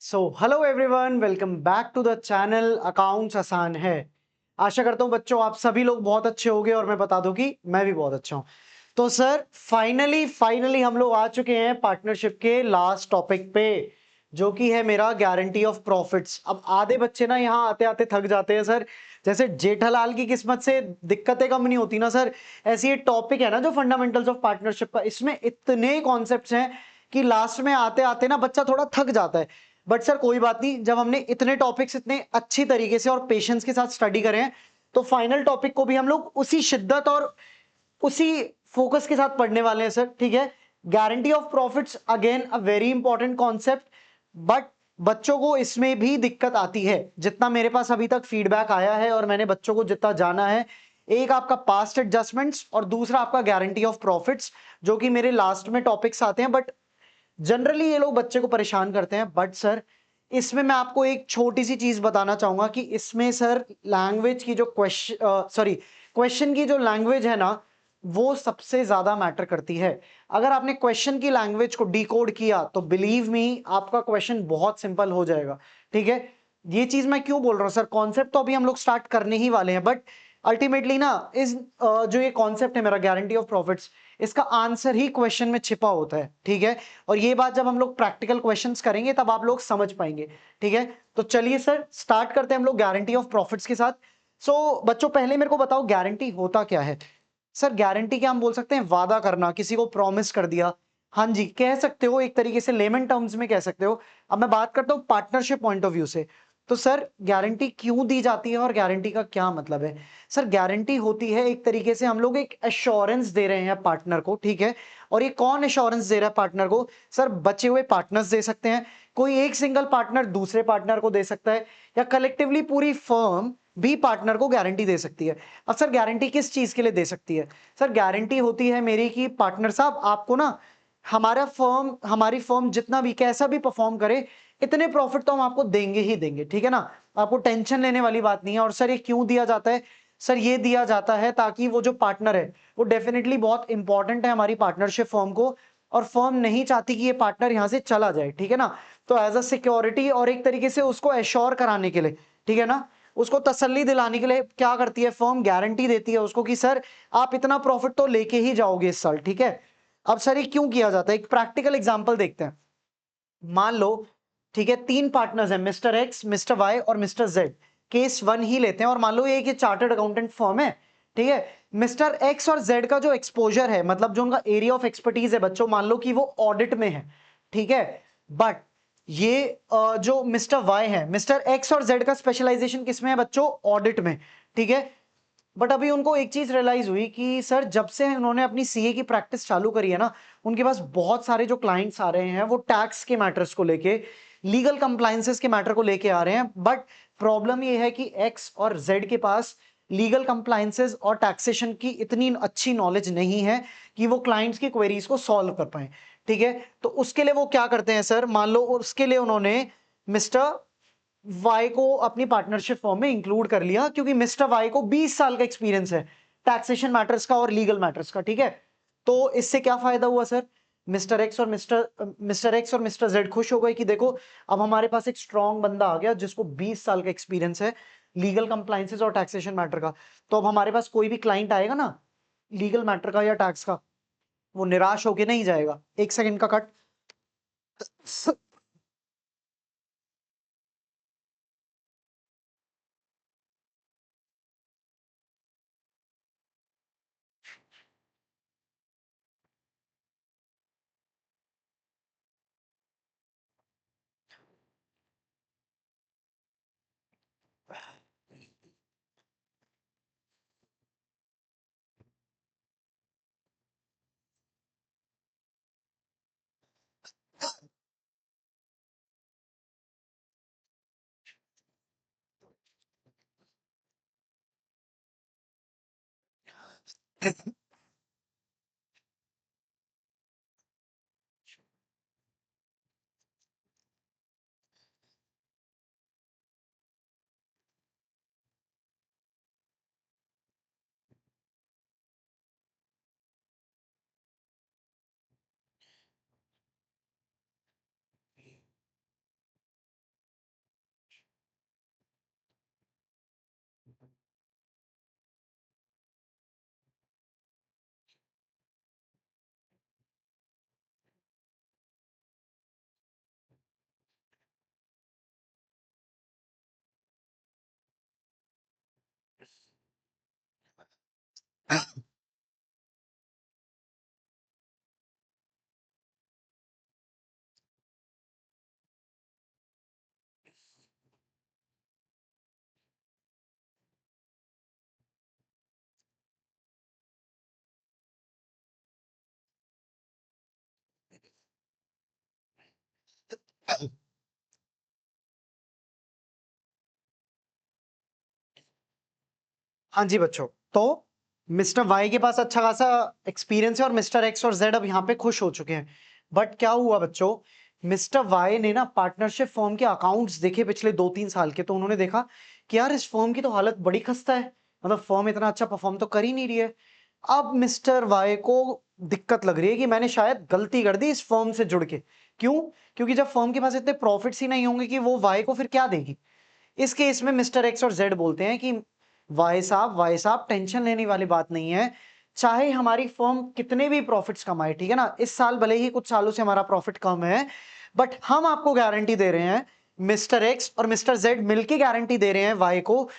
So hello everyone, welcome back to the channel accounts आसान है। आशा करता हूँ बच्चों आप सभी लोग बहुत अच्छे होंगे और मैं बता दूं कि मैं भी बहुत अच्छा हूँ। तो सर फाइनली हम लोग आ चुके हैं पार्टनरशिप के लास्ट टॉपिक पे, जो कि है मेरा गारंटी ऑफ प्रॉफिट्स। अब आधे बच्चे ना यहाँ आते आते थक जाते हैं सर, जैसे जेठालाल की किस्मत से दिक्कतें कम नहीं होती ना सर, ऐसी ये टॉपिक है ना जो फंडामेंटल्स ऑफ पार्टनरशिप का, इसमें इतने कॉन्सेप्ट्स हैं कि लास्ट में आते आते ना बच्चा थोड़ा थक जाता है। बट सर कोई बात नहीं, जब हमने इतने टॉपिक्स इतने अच्छी तरीके से और पेशेंस के साथ स्टडी करें हैं, तो फाइनल टॉपिक को भी हम लोग उसी शिद्दत और उसी फोकस के साथ पढ़ने वाले हैं सर। ठीक है, guarantee of profits again a very important concept, but बच्चों को इसमें भी दिक्कत आती है। जितना मेरे पास अभी तक फीडबैक आया है और मैंने बच्चों को जितना जाना है, एक आपका पास्ट एडजस्टमेंट्स और दूसरा आपका गारंटी ऑफ प्रॉफिट्स, जो कि मेरे लास्ट में टॉपिक्स आते हैं। बट जनरली ये लोग बच्चे को परेशान करते हैं। बट सर इसमें मैं आपको एक छोटी सी चीज बताना चाहूंगा कि इसमें सर लैंग्वेज की जो क्वेश्चन की जो लैंग्वेज है ना, वो सबसे ज्यादा मैटर करती है। अगर आपने क्वेश्चन की लैंग्वेज को डिकोड किया तो बिलीव मी आपका क्वेश्चन बहुत सिंपल हो जाएगा। ठीक है, ये चीज मैं क्यों बोल रहा हूं सर, कॉन्सेप्ट तो अभी हम लोग स्टार्ट करने ही वाले हैं, बट अल्टीमेटली ना इस जो ये कॉन्सेप्ट है मेरा गारंटी ऑफ प्रॉफिट्स, इसका आंसर ही क्वेश्चन में छिपा होता है। ठीक है, और ये बात जब हम लोग प्रैक्टिकल क्वेश्चंस करेंगे तब आप लोग समझ पाएंगे। ठीक है, तो चलिए सर स्टार्ट करते हैं हम लोग गारंटी ऑफ प्रॉफिट्स के साथ। बच्चों पहले मेरे को बताओ गारंटी होता क्या है। सर गारंटी क्या हम बोल सकते हैं, वादा करना, किसी को प्रॉमिस कर दिया। हाँ जी, कह सकते हो, एक तरीके से लेमन टर्म्स में कह सकते हो। अब मैं बात करता हूं पार्टनरशिप पॉइंट ऑफ व्यू से। तो सर गारंटी क्यों दी जाती है और गारंटी का क्या मतलब है। सर गारंटी होती है एक तरीके से हम लोग एक एश्योरेंस दे रहे हैं पार्टनर को। ठीक है, और ये कौन एश्योरेंस दे रहा है पार्टनर को, सर बचे हुए पार्टनर्स दे सकते हैं, कोई एक सिंगल पार्टनर दूसरे पार्टनर को दे सकता है, या कलेक्टिवली पूरी फर्म भी पार्टनर को गारंटी दे सकती है। अब सर गारंटी किस चीज के लिए दे सकती है। सर गारंटी होती है मेरी कि पार्टनर साहब आपको ना हमारी फर्म जितना भी कैसा भी परफॉर्म करे, इतने प्रॉफिट तो हम आपको देंगे ही देंगे। ठीक है ना, आपको टेंशन लेने वाली बात नहीं है। और सर ये क्यों दिया जाता है, सर ये दिया जाता है ताकि वो जो पार्टनर है वो डेफिनेटली बहुत इंपॉर्टेंट है हमारी पार्टनरशिप फर्म को, और फर्म नहीं चाहती कि ये पार्टनर यहां से चला जाए। ठीक है ना, तो एज अ सिक्योरिटी और एक तरीके से उसको एश्योर कराने के लिए, ठीक है ना, उसको तसल्ली दिलाने के लिए क्या करती है फर्म, गारंटी देती है उसको कि सर आप इतना प्रॉफिट तो लेके ही जाओगे इस साल। ठीक है, अब सर ये क्यों किया जाता है, एक प्रैक्टिकल एग्जांपल देखते हैं। मान लो, ठीक है, तीन पार्टनर्स हैं, मिस्टर एक्स, मिस्टर वाई और मिस्टर जेड। केस वन ही लेते हैं और मान लो ये एक चार्टर्ड अकाउंटेंट फर्म है। ठीक है, मिस्टर एक्स और जेड का जो एक्सपोजर है, मतलब जो उनका एरिया ऑफ एक्सपर्टीज है बच्चों, मान लो कि वो ऑडिट में है। ठीक है, बट ये जो मिस्टर वाई है, मिस्टर एक्स और जेड का स्पेशलाइजेशन किसमें है बच्चों, ऑडिट में। ठीक है, बट अभी उनको एक चीज रियलाइज हुई कि सर जब से उन्होंने अपनी सीए की प्रैक्टिस चालू करी है ना, उनके पास बहुत सारे जो क्लाइंट्स आ रहे हैं वो टैक्स के मैटर्स को लेके, लीगल कंप्लायंसेस के मैटर को लेके आ रहे हैं। बट प्रॉब्लम ये है कि एक्स और जेड के पास लीगल कंप्लायंसेस और टैक्सेशन की इतनी अच्छी नॉलेज नहीं है कि वो क्लाइंट्स की क्वेरीज को सॉल्व कर पाए। ठीक है, तो उसके लिए वो क्या करते हैं सर, मान लो उसके लिए उन्होंने मिस्टर वाई को अपनी पार्टनरशिप फॉर्म में इंक्लूड कर लिया, क्योंकि मिस्टर वाई को 20 साल का एक्सपीरियंस है टैक्सेशन मैटर्स का और लीगल मैटर्स का। ठीक है, तो इससे क्या फायदा हुआ सर, मिस्टर एक्स और मिस्टर जेड खुश हो गए कि देखो अब हमारे पास एक स्ट्रांग बंदा आ गया जिसको 20 साल का एक्सपीरियंस है लीगल कंप्लायंसेस और टैक्सेशन मैटर का। तो अब हमारे पास कोई भी क्लाइंट आएगा ना लीगल मैटर का या टैक्स का, वो निराश होके नहीं जाएगा। एक सेकंड का कट। हाँ जी बच्चों, तो मिस्टर वाई के पास अच्छा खासा एक्सपीरियंस है और मिस्टर एक्स और जेड अब यहाँ पे खुश हो चुके हैं। बट क्या हुआ बच्चों, मिस्टर वाई ने ना पार्टनरशिप फर्म के अकाउंट्स देखे पिछले 2-3 साल के, तो उन्होंने देखा कि यार इस फर्म की तो हालत बड़ी खस्ता है, मतलब फर्म इतना अच्छा परफॉर्म तो कर ही नहीं रही है। अब मिस्टर वाई को दिक्कत लग रही है कि मैंने शायद गलती कर दी इस फर्म से जुड़ के। क्यों? क्योंकि जब फर्म के पास इतने प्रॉफिट्स ही नहीं होंगे कि वो वाई को फिर क्या देगी। इस केस में मिस्टर एक्स और जेड बोलते हैं कि भाई साहब टेंशन लेने वाली बात नहीं है, चाहे हमारी फर्म कितने भी प्रॉफिट्स कमाए, ठीक है ना, इस साल भले ही कुछ सालों से हमारा प्रॉफिट कम है, बट हम आपको गारंटी दे रहे हैं, मिस्टर एक्स और मिस्टर जेड मिलकर गारंटी दे रहे हैं वाई को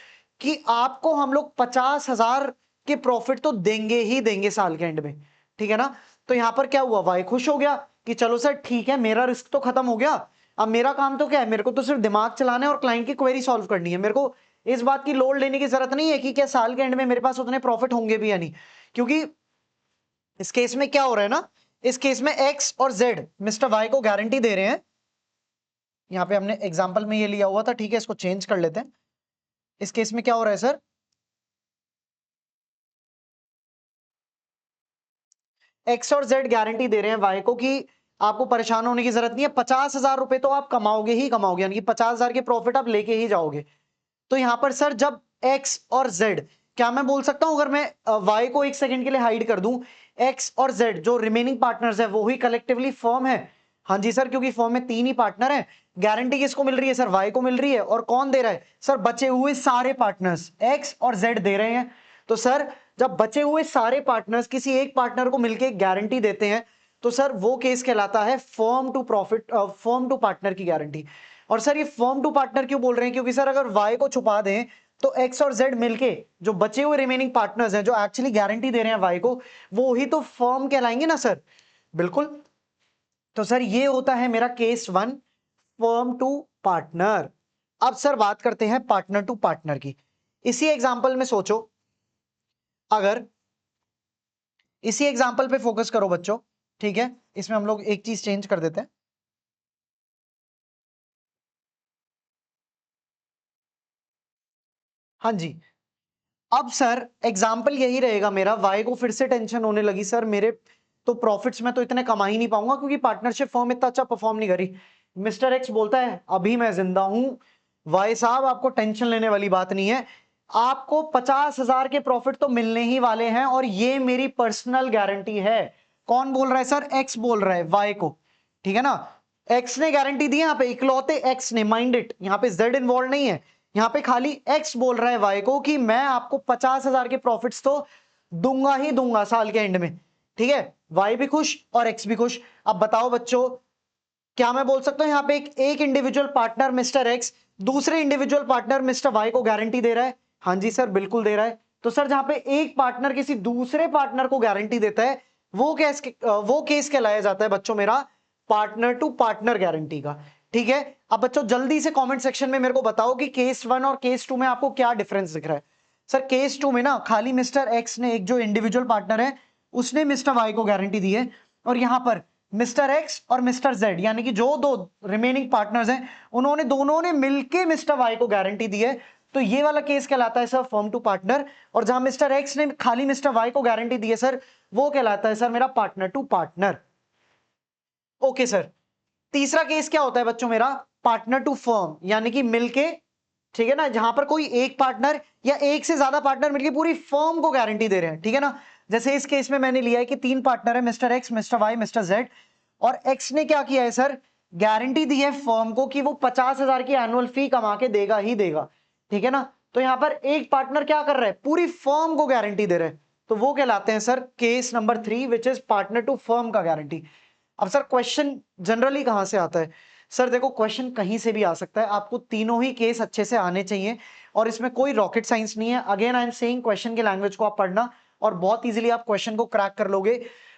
कि आपको हम लोग 50,000 के प्रॉफिट तो देंगे ही देंगे साल के एंड में, ठीक है ना। तो यहां पर क्या हुआ, वाई खुश हो गया कि चलो सर ठीक है, मेरा रिस्क तो खत्म हो गया, अब मेरा काम तो क्या है, मेरे को तो सिर्फ दिमाग चलाना है और क्लाइंट की क्वेरी सॉल्व करनी है, मेरे को इस बात की लोड लेने की जरूरत नहीं है कि क्या साल के एंड में मेरे पास उतने प्रॉफिट होंगे भी या नहीं। क्योंकि इस केस में क्या हो रहा है ना, इस केस में एक्स और जेड मिस्टर वाई को गारंटी दे रहे हैं। यहां पे हमने एग्जांपल में ये लिया हुआ था, ठीक है, इसको चेंज कर लेते हैं। इस केस में क्या हो रहा है सर, एक्स और जेड गारंटी दे रहे हैं वाई को कि आपको परेशान होने की जरूरत नहीं है, 50,000 रुपए तो आप कमाओगे ही कमाओगे, यानी कि 50,000 के प्रॉफिट आप लेके ही जाओगे। तो यहां पर सर जब एक्स और जेड, क्या मैं बोल सकता हूं अगर मैं वाई को एक सेकंड के लिए हाइड कर दूं, एक्स और जेड जो रिमेनिंग पार्टनर्स है वो ही कलेक्टिवली फर्म है। हाँ जी सर, क्योंकि फर्म में 3 ही पार्टनर हैं। गारंटी किसको मिल रही है सर, वाई को मिल रही है, और कौन दे रहा है सर, बचे हुए सारे पार्टनर्स एक्स और जेड दे रहे हैं। तो सर जब बचे हुए सारे पार्टनर्स किसी एक पार्टनर को मिलकर गारंटी देते हैं, तो सर वो केस कहलाता है firm to profit, firm to partner की गारंटी। और सर ये फर्म टू पार्टनर क्यों बोल रहे हैं, क्योंकि सर अगर वाई को छुपा दें तो एक्स और जेड मिलके जो बचे हुए रिमेनिंग पार्टनर्स हैं जो एक्चुअली गारंटी दे रहे हैं वाई को, वो ही तो फर्म कहलाएंगे ना सर। बिल्कुल। तो सर ये होता है मेरा केस 1, फर्म टू पार्टनर। अब सर बात करते हैं पार्टनर टू पार्टनर की। इसी एग्जांपल में सोचो, अगर इसी एग्जांपल पे फोकस करो बच्चों, ठीक है, इसमें हम लोग एक चीज चेंज कर देते हैं। हाँ जी, अब सर एग्जाम्पल यही रहेगा मेरा, वाई को फिर से टेंशन होने लगी, सर मेरे तो प्रॉफिट्स में तो इतने कमा ही नहीं पाऊंगा क्योंकि पार्टनरशिप फर्म इतना अच्छा परफॉर्म नहीं करी। मिस्टर एक्स बोलता है अभी मैं जिंदा हूं, वाई साहब आपको टेंशन लेने वाली बात नहीं है, आपको 50,000 के प्रॉफिट तो मिलने ही वाले हैं और ये मेरी पर्सनल गारंटी है। कौन बोल रहा है सर, एक्स बोल रहा है वाई को, ठीक है ना। एक्स ने गारंटी दी है, यहाँ पे इकलौते एक्स ने, माइंड इट, यहाँ पे जेड इन्वॉल्व नहीं है, यहाँ पे खाली एक्स बोल रहा है वाई को कि मैं आपको 50,000 के प्रॉफिट्स तो दूंगा ही दूंगा साल के एंड में, ठीक है। वाई भी खुश और एक्स भी खुश। अब बताओ बच्चों, क्या मैं बोल सकता हूं यहाँ पे एक इंडिविजुअल पार्टनर मिस्टर एक्स दूसरे इंडिविजुअल पार्टनर मिस्टर वाई को गारंटी दे रहा है? हाँ जी सर, बिल्कुल दे रहा है। तो सर जहां पे एक पार्टनर किसी दूसरे पार्टनर को गारंटी देता है, वो केस कहलाया जाता है बच्चों मेरा पार्टनर टू पार्टनर गारंटी का, ठीक है। अब बच्चों जल्दी से कमेंट सेक्शन में मेरे को बताओ कि केस 1 और केस 2 में आपको क्या डिफरेंस दिख रहा है। सर केस 2 में ना खाली मिस्टर एक्स ने, एक जो इंडिविजुअल पार्टनर है उसने मिस्टर वाई को गारंटी दी है, और यहां पर मिस्टर एक्स और मिस्टर जेड यानी कि जो दो रिमेनिंग पार्टनर्स हैं उन्होंने दोनों ने मिलकर मिस्टर वाई को गारंटी दी है। तो ये वाला केस कहलाता है सर फर्म टू पार्टनर, और जहां मिस्टर एक्स ने खाली मिस्टर वाई को गारंटी दी है सर, वो कहलाता है सर मेरा partner to partner. Okay sir, तीसरा केस क्या होता है बच्चों मेरा, पार्टनर टू फर्म, यानी कि मिलके, ठीक है ना, जहां पर कोई एक पार्टनर या एक से ज्यादा पार्टनर मिलकर पूरी फर्म को गारंटी दे रहे हैं, ठीक है ना। जैसे इस केस में मैंने लिया है कि 3 पार्टनर है, mister X, mister Y, mister Z, और एक्स ने क्या किया है सर, गारंटी दी है फर्म को कि वो 50,000 की एनुअल फी कमा के देगा ही देगा, ठीक है ना। तो यहां पर एक पार्टनर क्या कर रहा है, पूरी फर्म को गारंटी दे रहे हैं, तो वो कहलाते हैं sir case number 3 which is partner to firm का गारंटी। अब सर क्वेश्चन जनरली कहां से आता है, सर देखो क्वेश्चन कहीं से भी आ सकता है, आपको तीनों ही केस अच्छे से आने चाहिए और इसमें कोई रॉकेट साइंस नहीं है। Again I am saying question की लैंग्वेज को आप पढ़ना, और बहुत इजीली आप क्वेश्चन को क्रैक कर लोगे।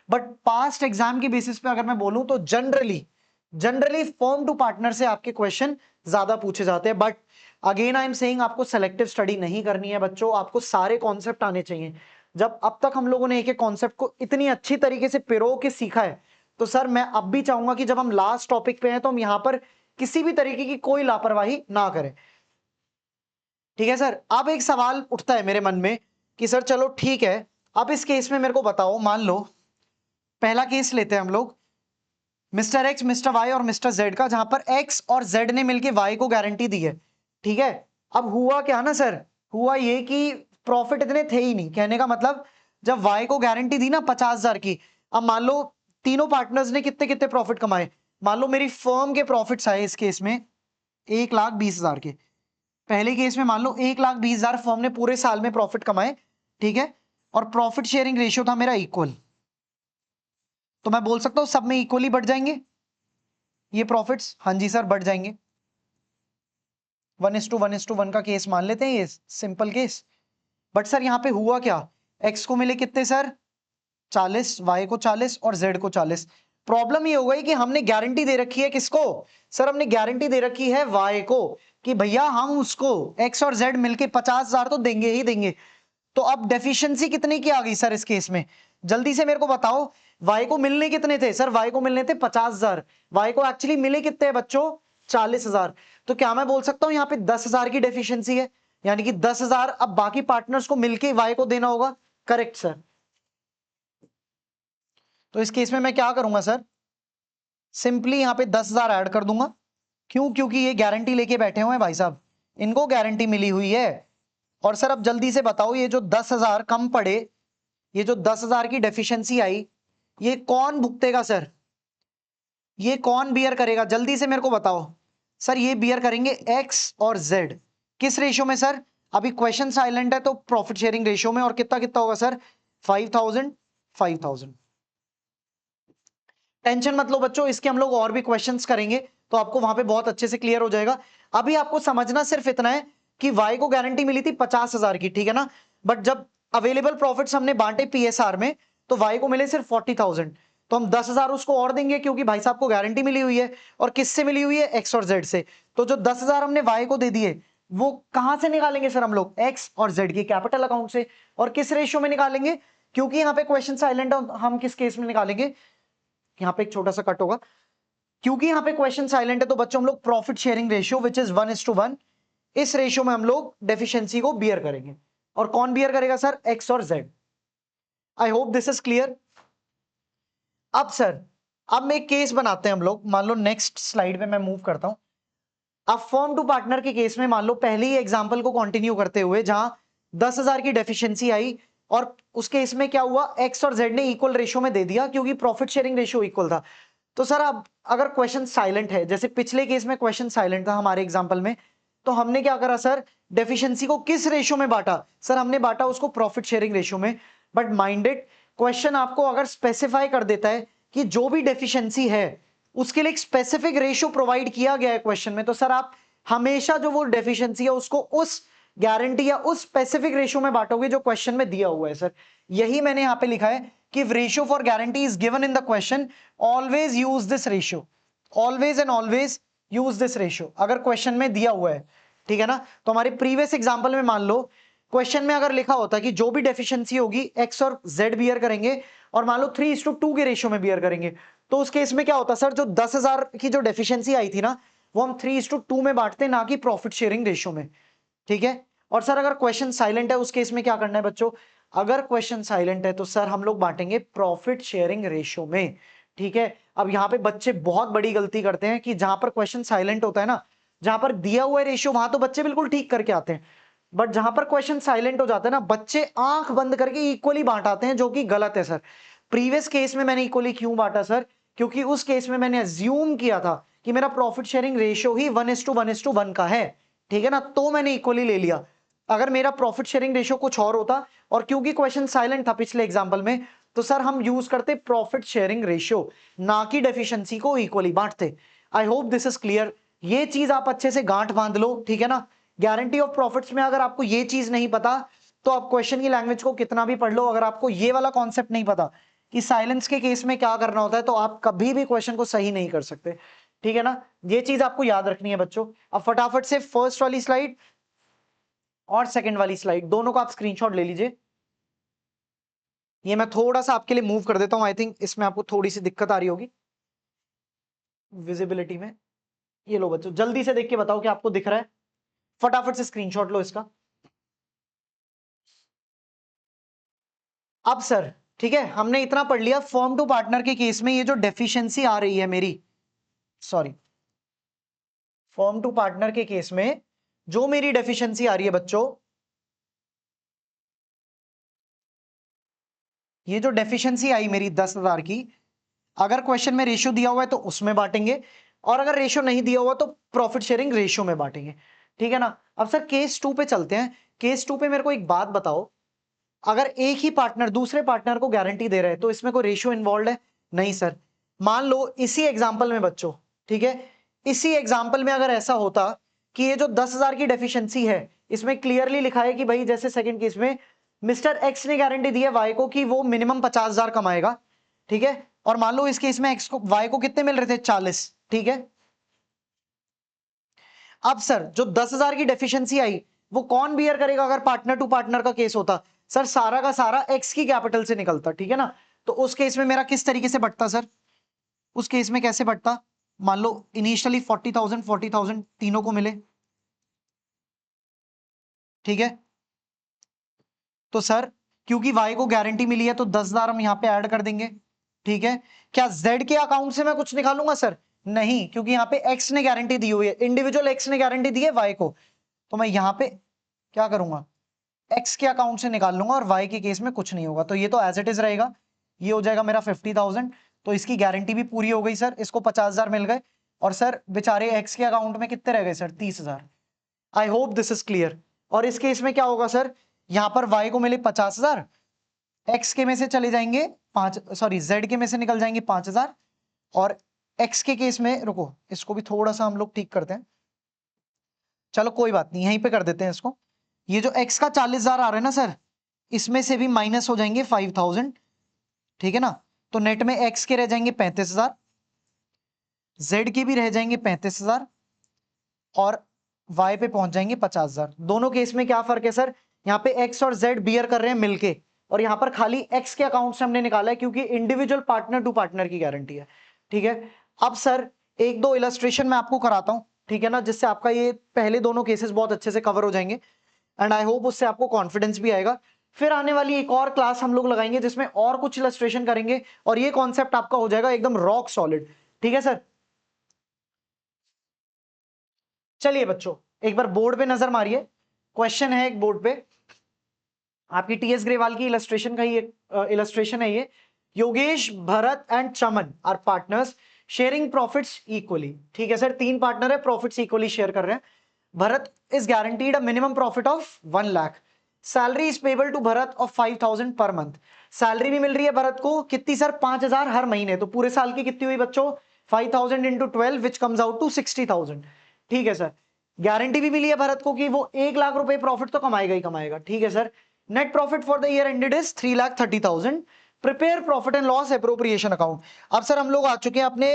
बट पास्ट एग्जाम के बेसिस पे अगर मैं बोलूं तो जनरली फर्म टू पार्टनर से आपके क्वेश्चन ज्यादा पूछे जाते हैं। But again I am saying आपको सेलेक्टिव स्टडी नहीं करनी है बच्चों, आपको सारे कॉन्सेप्ट आने चाहिए। जब अब तक हम लोगों ने एक एक कॉन्सेप्ट को इतनी अच्छी तरीके से पिरो के सीखा है, तो सर मैं अब भी चाहूंगा कि जब हम लास्ट टॉपिक पे हैं तो हम यहां पर किसी भी तरीके की कोई लापरवाही ना करें। ठीक है सर। अब एक सवाल उठता है मेरे मन में कि सर चलो ठीक है, अब इस केस में मेरे को बताओ, मान लो पहला केस लेते हैं हम लोग, मिस्टर एक्स, मिस्टर वाई और मिस्टर जेड का, जहां पर एक्स और जेड ने मिलकर वाई को गारंटी दी है। ठीक है, अब हुआ क्या ना सर, हुआ ये कि प्रॉफिट इतने थे ही नहीं। कहने का मतलब जब वाई को गारंटी दी ना 50,000 की, अब मान लो तीनों पार्टनर्स ने कितने कितने प्रॉफिट कमाए। मान लो मेरी फर्म के प्रॉफिट्स आए इस केस में 1,20,000 के। पहले केस में मान लो 1,20,000 फर्म ने पूरे साल में प्रॉफिट कमाए। ठीक है, और प्रॉफिट शेयरिंग रेशियो था मेरा इक्वल, तो मैं बोल सकता हूं सब में इक्वली बढ़ जाएंगे ये प्रॉफिट्स। हाँ जी सर, बढ़ जाएंगे। 1:1:1 का केस मान लेते हैं, ये सिंपल केस। बट सर यहां पे हुआ क्या, एक्स को मिले कितने सर 40, वाई को 40 और जेड को 40। प्रॉब्लम ये हो गई कि हमने गारंटी दे रखी है किसको सर, हमने गारंटी दे रखी है वाई को कि भैया हम उसको एक्स और जेड मिलके 50,000 तो देंगे ही देंगे। तो अब डेफिशिएंसी कितनी की आ गई सर इस केस में, जल्दी से मेरे को बताओ। वाई को मिलने कितने थे सर, वाई को मिलने थे 50,000, वाई को एक्चुअली मिले कितने हैं बच्चों 40,000। तो क्या मैं बोल सकता हूं यहां पे 10,000 की डेफिशिएंसी है, यानी कि 10,000 अब बाकी पार्टनर्स को मिलके वाई को देना होगा। Correct sir. तो इस केस में मैं क्या करूंगा सर, सिंपली यहां पे 10,000 ऐड कर दूंगा। क्यों, क्योंकि ये गारंटी लेके बैठे हुए हैं भाई साहब, इनको गारंटी मिली हुई है। और सर अब जल्दी से बताओ, ये जो 10,000 कम पड़े, ये जो 10,000 की डेफिशिएंसी आई, ये कौन भुगतेगा सर, ये कौन बियर करेगा, जल्दी से मेरे को बताओ। सर ये बियर करेंगे एक्स और जेड। किस रेशियो में सर, अभी क्वेश्चन साइलेंट है तो प्रॉफिट शेयरिंग रेशियो में। और कितना कितना होगा सर 5,000 5,000। टेंशन मत लो बच्चों, इसके हम लोग और भी क्वेश्चंस करेंगे तो आपको वहां पे बहुत अच्छे से क्लियर हो जाएगा। अभी आपको समझना सिर्फ इतना है कि वाई को गारंटी मिली थी 50,000 की, ठीक है ना। बट जब अवेलेबल प्रॉफिट्स हमने बांटे पीएसआर में, तो वाई को मिले सिर्फ 40,000। तो हम 10,000 उसको और देंगे क्योंकि भाई साहब को गारंटी मिली हुई है। और किससे मिली हुई है, एक्स और जेड से। तो जो 10,000 हमने वाई को दे दिए, वो कहां से निकालेंगे सर हम लोग, एक्स और जेड के कैपिटल अकाउंट से। और किस रेशियो में निकालेंगे, क्योंकि यहाँ पे क्वेश्चन साइलेंट है, हम किस केस में निकालेंगे, यहाँ पे एक छोटा सा कट होगा, क्योंकि यहाँ पे क्वेश्चन साइलेंट है तो बच्चों हम लोग profit sharing ratio which is 1:1, इस रेशियो में हम लोग डेफिशिएंसी को बियर करेंगे। और कौन बियर करेगा सर, एक्स और Z. I hope this is clear. अब सर, अब मैं एक केस बनाते हैं हम लोग, मान लो नेक्स्ट स्लाइड पे मैं मूव करता हूं। अब फर्म टू पार्टनर के केस में मान लो पहले ही एग्जांपल को कंटिन्यू करते हुए, जहां 10,000 की डेफिशिएंसी आई और उस केस में क्या हुआ, एक्स और जेड ने इक्वल रेशियो में दे दिया क्योंकि प्रॉफिट शेयरिंग रेशियो इक्वल था। तो सर अब अगर क्वेश्चन साइलेंट है, जैसे पिछले केस में क्वेश्चन साइलेंट था हमारे एग्जांपल में, तो हमने क्या करा सर, डेफिशिएंसी को किस रेशियो में बांटा सर, हमने बांटा उसको प्रॉफिट शेयरिंग रेशियो में। बट माइंडेड, क्वेश्चन आपको अगर स्पेसिफाई कर देता है कि जो भी डेफिशिएंसी है उसके लिए एक स्पेसिफिक रेशियो प्रोवाइड किया गया है क्वेश्चन में, तो सर आप हमेशा जो वो डेफिशिएंसी है उसको उस गारंटी या उस स्पेसिफिक रेशियो में बांटोगे जो क्वेश्चन में दिया हुआ है सर। यही मैंने यहां पे लिखा है कि ratio for guarantee is given in the question, always use this ratio, always and always use this ratio, अगर क्वेश्चन में दिया हुआ है। ठीक है ना। तो हमारे प्रीवियस एग्जांपल में मान लो क्वेश्चन में अगर लिखा होता कि जो भी डेफिशिएंसी होगी एक्स और जेड बियर करेंगे और मान लो 3:2 के रेशियो में बियर करेंगे, तो उस केस में क्या होता सर, जो 10,000 की जो डेफिशिएंसी आई थी ना, वो हम 3:2 में बांटते, ना कि प्रॉफिट शेयरिंग रेशियो में। ठीक है। और सर अगर क्वेश्चन साइलेंट है उस केस में क्या करना है बच्चों, अगर क्वेश्चन साइलेंट है तो सर हम लोग बांटेंगे प्रॉफिट शेयरिंग रेशियो में। ठीक है। अब यहां पे बच्चे बहुत बड़ी गलती करते हैं कि जहां पर क्वेश्चन साइलेंट होता है ना, जहां पर दिया हुआ रेशियो वहां तो बच्चे बिल्कुल ठीक करके आते हैं, बट जहां पर क्वेश्चन साइलेंट हो जाता है ना, बच्चे आंख बंद करके इक्वली बांटाते हैं, जो कि गलत है सर। प्रीवियस केस में मैंने इक्वली क्यों बांटा सर, क्योंकि उस केस में मैंने अज्यूम किया था कि मेरा प्रॉफिट शेयरिंग रेशियो ही 1:1 का है। ठीक है ना, तो मैंने इक्वली ले लिया। अगर मेरा प्रॉफिट शेयरिंग रेशियो कुछ और होता, और क्योंकि क्वेश्चन साइलेंट था पिछले एग्जांपल में, तो सर हम यूज करते प्रॉफिट शेयरिंग रेशियो, ना कि डेफिशिएंसी को इक्वली बांटते। I hope this is clear. ये चीज आप अच्छे से गांठ बांध लो, ठीक है ना। गारंटी ऑफ प्रॉफिट्स में अगर आपको ये चीज नहीं पता तो आप क्वेश्चन की लैंग्वेज को कितना भी पढ़ लो, अगर आपको ये वाला कॉन्सेप्ट नहीं पता कि साइलेंस के केस में क्या करना होता है, तो आप कभी भी क्वेश्चन को सही नहीं कर सकते। ठीक है ना, ये चीज आपको याद रखनी है बच्चों। अब फटाफट से फर्स्ट वाली स्लाइड और सेकंड वाली स्लाइड दोनों को आप स्क्रीनशॉट ले लीजिए। ये मैं थोड़ा सा आपके लिए मूव कर देता हूं, आई थिंक इसमें आपको थोड़ी सी दिक्कत आ रही होगी विजिबिलिटी में। ये लो बच्चों, जल्दी से देख के बताओ कि आपको दिख रहा है, फटाफट से स्क्रीनशॉट लो इसका। अब सर ठीक है, हमने इतना पढ़ लिया। फर्म टू पार्टनर के केस में ये जो डेफिशिएंसी आ रही है मेरी, सॉरी, फर्म टू पार्टनर के केस में जो मेरी डेफिशिएंसी आ रही है बच्चों, ये जो डेफिशिएंसी आई मेरी 10,000 की, अगर क्वेश्चन में रेशियो दिया हुआ है तो उसमें बांटेंगे, और अगर रेशियो नहीं दिया हुआ तो प्रॉफिट शेयरिंग रेशियो में बांटेंगे। ठीक है ना। अब सर केस 2 पे चलते हैं। केस 2 पे मेरे को एक बात बताओ, अगर एक ही पार्टनर दूसरे पार्टनर को गारंटी दे रहे हैं तो इसमें कोई रेशियो इन्वॉल्व है? नहीं सर। मान लो इसी एग्जांपल में बच्चों, ठीक है, इसी एग्जांपल में अगर ऐसा होता कि ये जो 10,000 की डेफिशिएंसी है, इसमें क्लियरली लिखा है कि भाई जैसे सेकंड केस में मिस्टर एक्स ने गारंटी दी है वाई को कि वो मिनिमम 50,000 कमाएगा, ठीक है, और मान लो इस केस में एक्स को वाई को कितने मिल रहे थे? 40, ठीक है। अब सर जो 10,000 की डेफिशिएंसी आई वो कौन बियर करेगा अगर पार्टनर टू पार्टनर का केस होता? सर सारा का सारा एक्स की कैपिटल से निकलता, ठीक है ना। तो उस केस में मेरा किस तरीके से बढ़ता सर? उस केस में कैसे बढ़ता? मान लो इनिशियली 40,000 तीनों को मिले, ठीक है। तो सर क्योंकि वाई को गारंटी मिली है तो 10,000 हम यहां पे ऐड कर देंगे, ठीक है। क्या जेड के अकाउंट से मैं कुछ निकालूंगा सर? नहीं, क्योंकि यहां पे एक्स ने गारंटी दी हुई है, इंडिविजुअल एक्स ने गारंटी दी है वाई को, तो मैं यहां पे क्या करूंगा? एक्स के अकाउंट से निकाल लूंगा और वाई के केस में कुछ नहीं होगा, तो ये तो एज इट इज रहेगा। ये हो जाएगा मेरा 50,000, तो इसकी गारंटी भी पूरी हो गई सर, इसको 50,000 मिल गए। और सर बेचारे एक्स के अकाउंट में कितने रह गए sir? 30,000। I hope this is clear. और इस केस में क्या होगा सर? यहां पर वाई को मिले 50,000, एक्स के में से चले जाएंगे पांच, सॉरी जेड के में से निकल जाएंगे 5,000, और एक्स के केस में, रुको इसको भी थोड़ा सा हम लोग ठीक करते हैं, चलो कोई बात नहीं, यहीं पे कर देते हैं इसको। ये जो एक्स का 40,000 आ रहा है ना सर, इसमें से भी माइनस हो जाएंगे 5,000, ठीक है ना। तो नेट में एक्स के रह जाएंगे 35,000, जेड के भी रह जाएंगे 35,000, और वाई पे पहुंच जाएंगे 50,000। दोनों केस में क्या फर्क है सर? यहाँ पे एक्स और जेड बियर कर रहे हैं मिलके, और यहाँ पर खाली एक्स के अकाउंट से हमने निकाला है क्योंकि इंडिविजुअल पार्टनर टू पार्टनर की गारंटी है, ठीक है। अब सर एक दो इलस्ट्रेशन मैं आपको कराता हूं, ठीक है ना, जिससे आपका ये पहले दोनों केसेस बहुत अच्छे से कवर हो जाएंगे, एंड आई होप उससे आपको कॉन्फिडेंस भी आएगा। फिर आने वाली एक और क्लास हम लोग लगाएंगे जिसमें और कुछ इलस्ट्रेशन करेंगे, और ये कॉन्सेप्ट आपका हो जाएगा एकदम रॉक सॉलिड, ठीक है सर। चलिए बच्चों एक बार बोर्ड पे नजर मारिए, क्वेश्चन है एक बोर्ड पे आपकी टीएस ग्रेवाल की इलस्ट्रेशन का ही इलस्ट्रेशन है ये। Yogesh, Bharat and Chaman are partners sharing profits equally, ठीक है सर, तीन पार्टनर है, प्रॉफिट्स इक्वली शेयर कर रहे हैं। Bharat is guaranteed a minimum profit of 1 lakh, salary is payable to Bharat of 5,000 per month. Salary भी मिल रही है भरत को कितनी सर? 5,000 हर महीने, तो पूरे साल की कितनी हुई बच्चों? 5,000 into 12 which comes out to 60,000, ठीक है सर। गारंटी भी मिली है भरत को कि वो 1 लाख रुपए प्रॉफिट तो कमाएगा ही कमाएगा, ठीक है sir. Net profit for the year ended is 3,30,000। Prepare profit and loss appropriation account. अब सर हम लोग आ चुके हैं अपने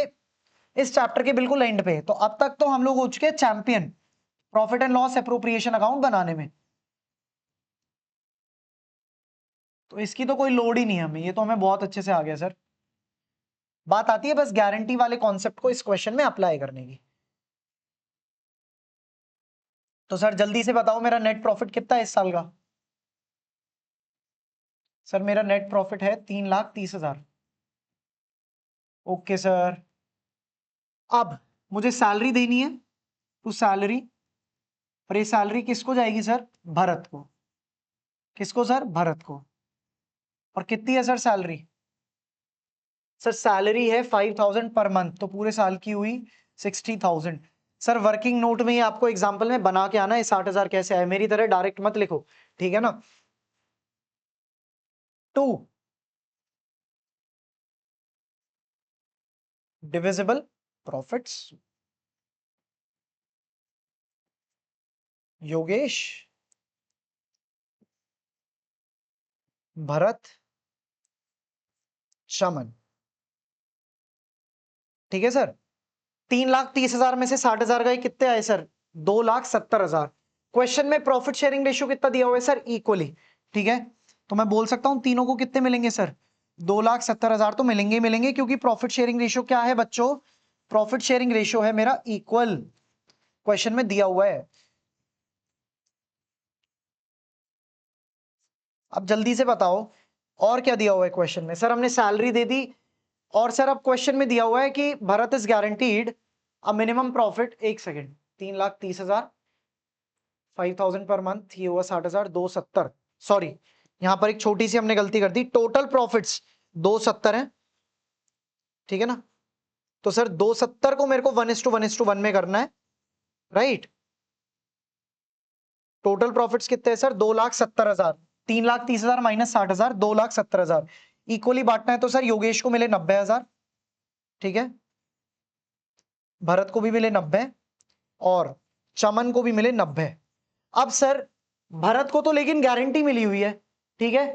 इस चैप्टर के बिल्कुल एंड पे, तो अब तक तो हम लोग हो चुके हैं champion profit and loss appropriation account बनाने में, तो इसकी तो कोई लोड ही नहीं है हमें, ये तो हमें बहुत अच्छे से आ गया सर। बात आती है बस गारंटी वाले कॉन्सेप्ट को इस क्वेश्चन में अप्लाई करने की। तो सर जल्दी से बताओ मेरा नेट प्रॉफिट कितना है इस साल का? सर मेरा नेट प्रॉफिट है 3,30,000। Okay sir. अब मुझे सैलरी देनी है, टू सैलरी, और ये सैलरी किसको जाएगी सर? भरत को। किसको सर? भरत को। और कितनी है सर सैलरी? सर सैलरी है 5,000 पर मंथ, तो पूरे साल की हुई 60,000। सर वर्किंग नोट में ही आपको एग्जांपल में बना के आना है 60,000 कैसे आए, मेरी तरह डायरेक्ट मत लिखो, ठीक है ना। 2 डिविजिबल प्रॉफिट्स, योगेश भरत, चमन। ठीक है सर, 3,30,000 में से 60,000 गए, कितने आए सर? 2,70,000। क्वेश्चन में प्रॉफिट शेयरिंग रेशियो कितना दिया हुआ है सर? इक्वली। ठीक है, तो मैं बोल सकता हूं तीनों को कितने मिलेंगे सर? 2,70,000 तो मिलेंगे ही मिलेंगे, क्योंकि प्रॉफिट शेयरिंग रेशियो क्या है बच्चों? प्रॉफिट शेयरिंग रेशियो है मेरा इक्वल, क्वेश्चन में दिया हुआ है। अब जल्दी से बताओ और क्या दिया हुआ है क्वेश्चन में? सर हमने सैलरी दे दी, और सर अब क्वेश्चन में दिया हुआ है कि Bharat is guaranteed a minimum profit, एक सेकेंड, 3,30,000, 5,000 पर मंथ, ये हुआ 60,000, 270, सॉरी यहां पर एक छोटी सी हमने गलती कर दी, टोटल प्रॉफिट्स 270 है। ठीक है ना? तो सर 270 को मेरे को 1:1:1 में करना है, राइट? टोटल प्रॉफिट्स कितने हैं सर? 2,70,000, 3,30,000 माइनस 60,000, 2,70,000 इक्वली बांटना है। तो सर योगेश को मिले 90,000, ठीक है, भरत को भी मिले 90 और चमन को भी मिले 90। अब सर भरत को तो लेकिन गारंटी मिली हुई है, ठीक है,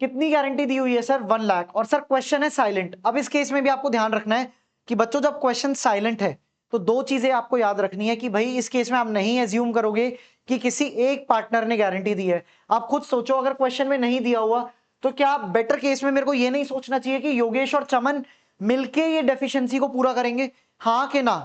कितनी गारंटी दी हुई है सर? 1 लाख। और सर क्वेश्चन है साइलेंट। अब इस केस में भी आपको ध्यान रखना है कि बच्चों जब क्वेश्चन साइलेंट है तो दो चीजें आपको याद रखनी है कि भाई इस केस में आप नहीं एज्यूम करोगे कि किसी एक पार्टनर ने गारंटी दी है। आप खुद सोचो, अगर क्वेश्चन में नहीं दिया हुआ तो क्या बेटर केस में मेरे को यह नहीं सोचना चाहिए कि योगेश और चमन मिलके ये डेफिशिएंसी को पूरा करेंगे? हाँ कि ना?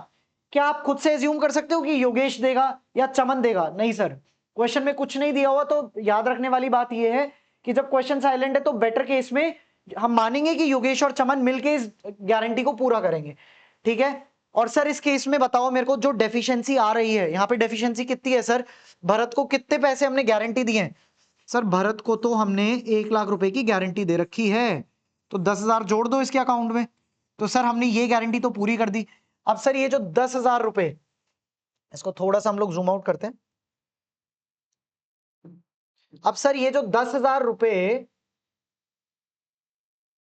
क्या आप खुद से एज्यूम कर सकते हो कि योगेश देगा या चमन देगा? नहीं सर, क्वेश्चन में कुछ नहीं दिया हुआ, तो याद रखने वाली बात यह है कि जब क्वेश्चन साइलेंट है तो बेटर केस में हम मानेंगे कि योगेश और चमन मिलके इस गारंटी को पूरा करेंगे। ठीक है, और सर इस केस में बताओ मेरे को, जो डेफिशिएंसी आ रही है यहां पे, डेफिशिएंसी कितनी है सर? भरत को कितने पैसे हमने गारंटी दिए हैं? सर भरत को तो हमने 1,00,000 रुपए की गारंटी दे रखी है, तो 10,000 जोड़ दो इसके अकाउंट में। तो सर हमने ये गारंटी तो पूरी कर दी। अब सर ये जो 10,000 रुपए, इसको थोड़ा सा हम लोग जूम आउट करते हैं। अब सर ये जो 10,000 रुपए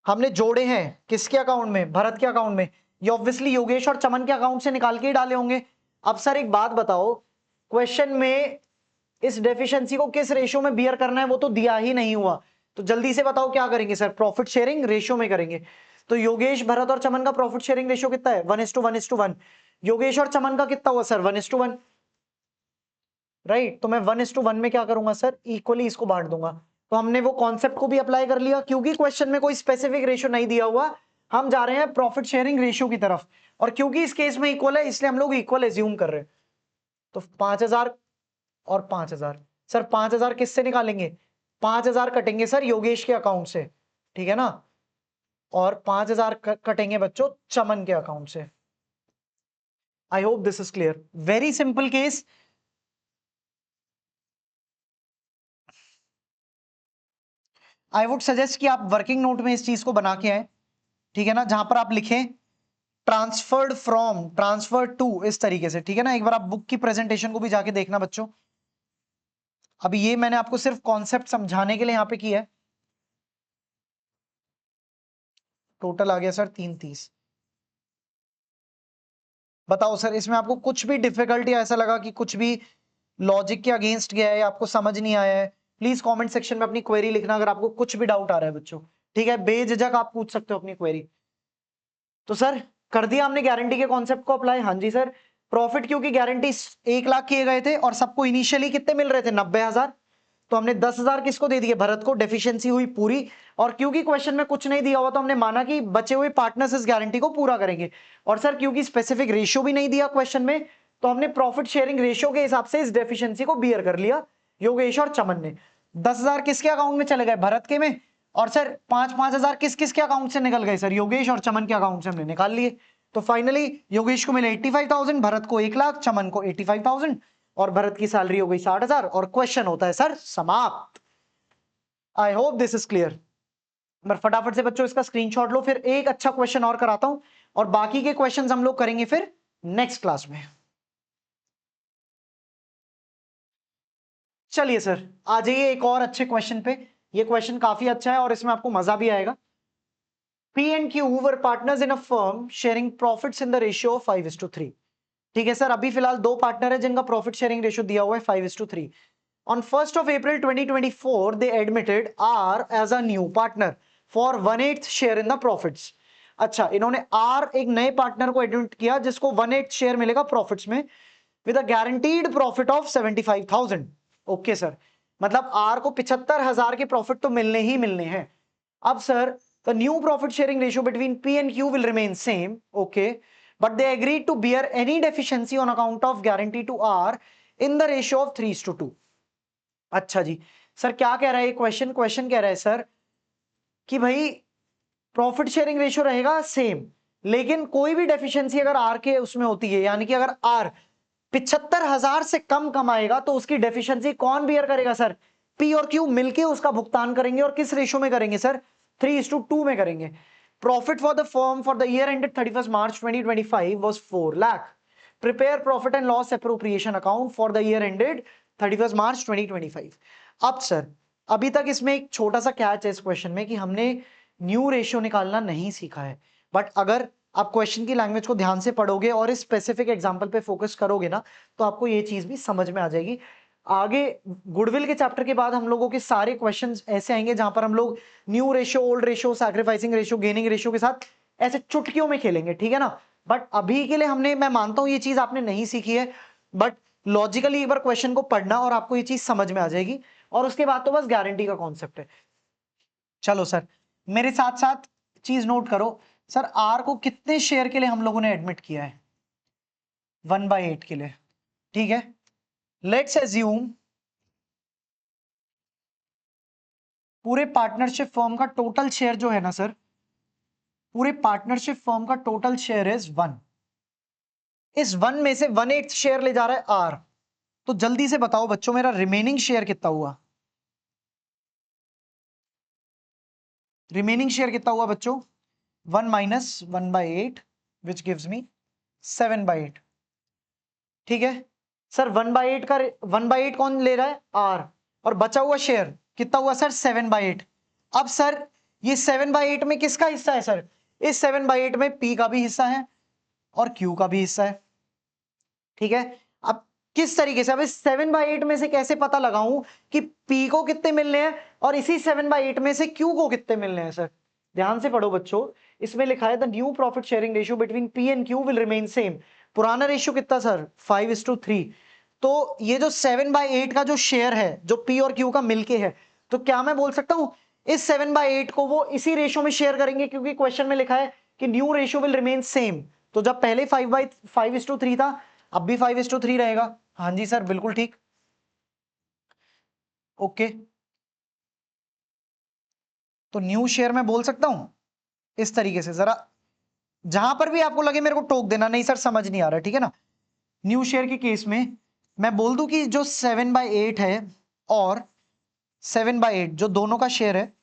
हमने जोड़े हैं किसके अकाउंट में? भरत के अकाउंट में। ये ऑब्वियसली योगेश और चमन के अकाउंट से निकाल के ही डाले होंगे। अब सर एक बात बताओ, क्वेश्चन में इस डेफिशिएंसी को किस रेशियो में बियर करना है वो तो दिया ही नहीं हुआ, तो जल्दी से बताओ क्या करेंगे सर? प्रॉफिट शेयरिंग रेशियो में करेंगे। तो योगेश, भरत और चमन का प्रॉफिट शेयरिंग रेशियो कितना है? 1:1:1। योगेश और चमन का कितना हुआ सर? 1:1, राइट? तो मैं 1:1 में क्या करूंगा सर? इक्वली इसको बांट दूंगा। तो हमने वो कॉन्सेप्ट को भी अप्लाई कर लिया, क्योंकि क्वेश्चन में कोई स्पेसिफिक रेशियो नहीं दिया हुआ, हम जा रहे हैं प्रॉफिट शेयरिंग रेशियो की तरफ, और क्योंकि इस केस में इक्वल है इसलिए हम लोग इक्वल एज्यूम कर रहे हैं। तो 5,000 और 5,000, सर 5,000 किससे निकालेंगे? 5,000 कटेंगे सर योगेश के अकाउंट से, ठीक है ना, और 5,000 कटेंगे बच्चों चमन के अकाउंट से। I hope this is clear, very simple case. I would suggest कि आप वर्किंग नोट में इस चीज को बना के आए, ठीक है ना, जहां पर आप लिखें ट्रांसफर्ड फ्रॉम, ट्रांसफर्ड टू, इस तरीके से, ठीक है ना। एक बार आप बुक की प्रेजेंटेशन को भी जाके देखना बच्चों। अभी ये मैंने आपको सिर्फ कॉन्सेप्ट समझाने के लिए यहां पे किया है। टोटल आ गया सर 330। बताओ सर इसमें आपको कुछ भी डिफिकल्टी ऐसा लगा कि कुछ भी लॉजिक के अगेंस्ट गया है, आपको समझ नहीं आया है? प्लीज कमेंट सेक्शन में अपनी क्वेरी लिखना, अगर आपको कुछ भी डाउट आ रहा है बच्चों, ठीक है, बेझिझक आप पूछ सकते हो अपनी क्वेरी। तो सर कर दिया हमने गारंटी के कॉन्सेप्ट को अप्लाई। हाँ जी सर, प्रॉफिट क्योंकि गारंटी 1,00,000 किए गए थे और सबको इनिशियली कितने मिल रहे थे? 90,000। तो हमने 10,000 किसको दे दिए? भरत को, डेफिशिएंसी हुई पूरी। और क्योंकि क्वेश्चन में कुछ नहीं दिया हुआ तो हमने माना कि बचे हुए पार्टनर्स इस गारंटी को पूरा करेंगे। और सर क्योंकि स्पेसिफिक रेशियो भी नहीं दिया क्वेश्चन में, तो हमने प्रॉफिट शेयरिंग रेशियो के हिसाब से इस डेफिशिएंसी को बियर कर लिया योगेश और चमन ने। 10,000 किसके अकाउंट में चले गए? भरत के में। और सर 5,000 किस किस के अकाउंट से निकल गए सर? योगेश और चमन के अकाउंट से हमने निकाल लिए। तो फाइनली योगेश को मिले 85,000, भरत को 1,00,000, चमन को 85,000, और भरत की सैलरी हो गई 60,000, और क्वेश्चन होता है सर समाप्त। I hope this is clear. मैं फटाफट से बच्चों इसका स्क्रीनशॉट लो, फिर एक अच्छा क्वेश्चन और कराता हूं, और बाकी के क्वेश्चंस हम लोग करेंगे फिर नेक्स्ट क्लास में। चलिए सर आ जाइए एक और अच्छे क्वेश्चन पे। ये क्वेश्चन काफी अच्छा है और इसमें आपको मजा भी आएगा। P and Q were partners in a firm sharing profits in the ratio of 5:3। ठीक है सर, अभी फिलहाल दो पार्टनर है जिनका प्रॉफिट शेयरिंग रेशियो दिया हुआ है 5:3। On 1st of April 2024, they admitted R as a new partner for 1/8 share in the profits. अच्छा, इन्होंने R एक नए पार्टनर को एडमिट किया जिसको 1/8 शेयर मिलेगा प्रॉफिट्स में with a guaranteed profit of 75,000. Okay sir, मतलब R को 75,000 के प्रॉफिट तो मिलने ही मिलने हैं. अब sir, the new profit sharing ratio between P and Q will remain same, okay, but they agreed to bear any deficiency on account of guarantee to R in the ratio of 3:2. अच्छा जी, sir क्या कह रहा है ये question कह रहा है sir कि भाई प्रॉफिट शेयरिंग रेशियो रहेगा सेम, लेकिन कोई भी डेफिशिएंसी अगर आर के उसमें होती है, यानी कि अगर आर 75,000 से कम कमाएगा तो उसकी डेफिशिएंसी कौन बियर करेगा सर? पी और क्यू मिलके उसका भुगतान करेंगे. और किस रेशियो में करेंगे सर? 3:2 में करेंगे. Profit for the firm for the year ended 31 March 2025 was 4 lakh. Prepare profit and loss appropriation account for the year ended 31 March 2025. अब सर, अभी तक इसमें एक छोटा सा कैच है इस क्वेश्चन में कि हमने न्यू रेशियो निकालना नहीं सीखा है. बट अगर आप क्वेश्चन की लैंग्वेज को ध्यान से पढ़ोगे और इस स्पेसिफिक एग्जांपल पे फोकस करोगे ना, तो आपको ये चीज भी समझ में आ जाएगी. आगे गुडविल के चैप्टर के बाद हम लोगों के सारे क्वेश्चंस ऐसे आएंगे जहां पर हम लोग new ratio, old ratio, sacrificing ratio, gaining ratio के साथ ऐसे चुटकियों में खेलेंगे, ठीक है ना. बट अभी के लिए हमने, मैं मानता हूं ये चीज आपने नहीं सीखी है, बट लॉजिकली एक बार क्वेश्चन को पढ़ना और आपको ये चीज समझ में आ जाएगी. और उसके बाद तो बस गारंटी का कॉन्सेप्ट है. चलो सर, मेरे साथ साथ चीज नोट करो सर, आर को कितने शेयर के लिए हम लोगों ने एडमिट किया है? 1/8 के लिए, ठीक है. लेट्स एज्यूम पूरे पार्टनरशिप फर्म का टोटल शेयर जो है ना सर, पूरे पार्टनरशिप फर्म का टोटल शेयर इज 1. इस 1 में से 1/8 शेयर ले जा रहा है आर. तो जल्दी से बताओ बच्चों, मेरा रिमेनिंग शेयर कितना हुआ? रिमेनिंग शेयर कितना हुआ बच्चों? 1 minus 1/8 which gives me 7/8. ठीक है सर, 1/8 का 1/8 कौन ले रहा है? आर. और बचा हुआ शेयर कितना हुआ सर? 7/8. अब सर ये 7/8 में किसका हिस्सा है सर? इस 7/8 में पी का भी हिस्सा है और क्यू का भी हिस्सा है, ठीक है. अब किस तरीके से, अब इस 7/8 में से कैसे पता लगाऊं कि पी को कितने मिलने हैं और इसी 7/8 में से क्यू को कितने मिलने हैं सर? ध्यान से पढ़ो बच्चों, इसमें लिखा है the new profit sharing ratio between P and Q will remain same. पुराना रेशियो कितना सर? 5:3. तो ये जो 7/8 का जो शेयर है जो पी और क्यू का मिलके है, तो क्या मैं बोल सकता हूं इस 7/8 को वो इसी रेशियो में शेयर करेंगे, क्योंकि क्वेश्चन में लिखा है कि new ratio will remain same. तो जब पहले 5:3 था, अब भी 5:3 रहेगा. हाँ जी सर, बिल्कुल ठीक. ओके, तो न्यू शेयर मैं बोल सकता हूं इस तरीके से. जरा जहां पर भी आपको लगे मेरे को टोक देना, नहीं सर समझ नहीं आ रहा, ठीक है ना. न्यू शेयर के केस में मैं बोल दूं कि जो 7/8 है और 7/8 जो दोनों का शेयर है,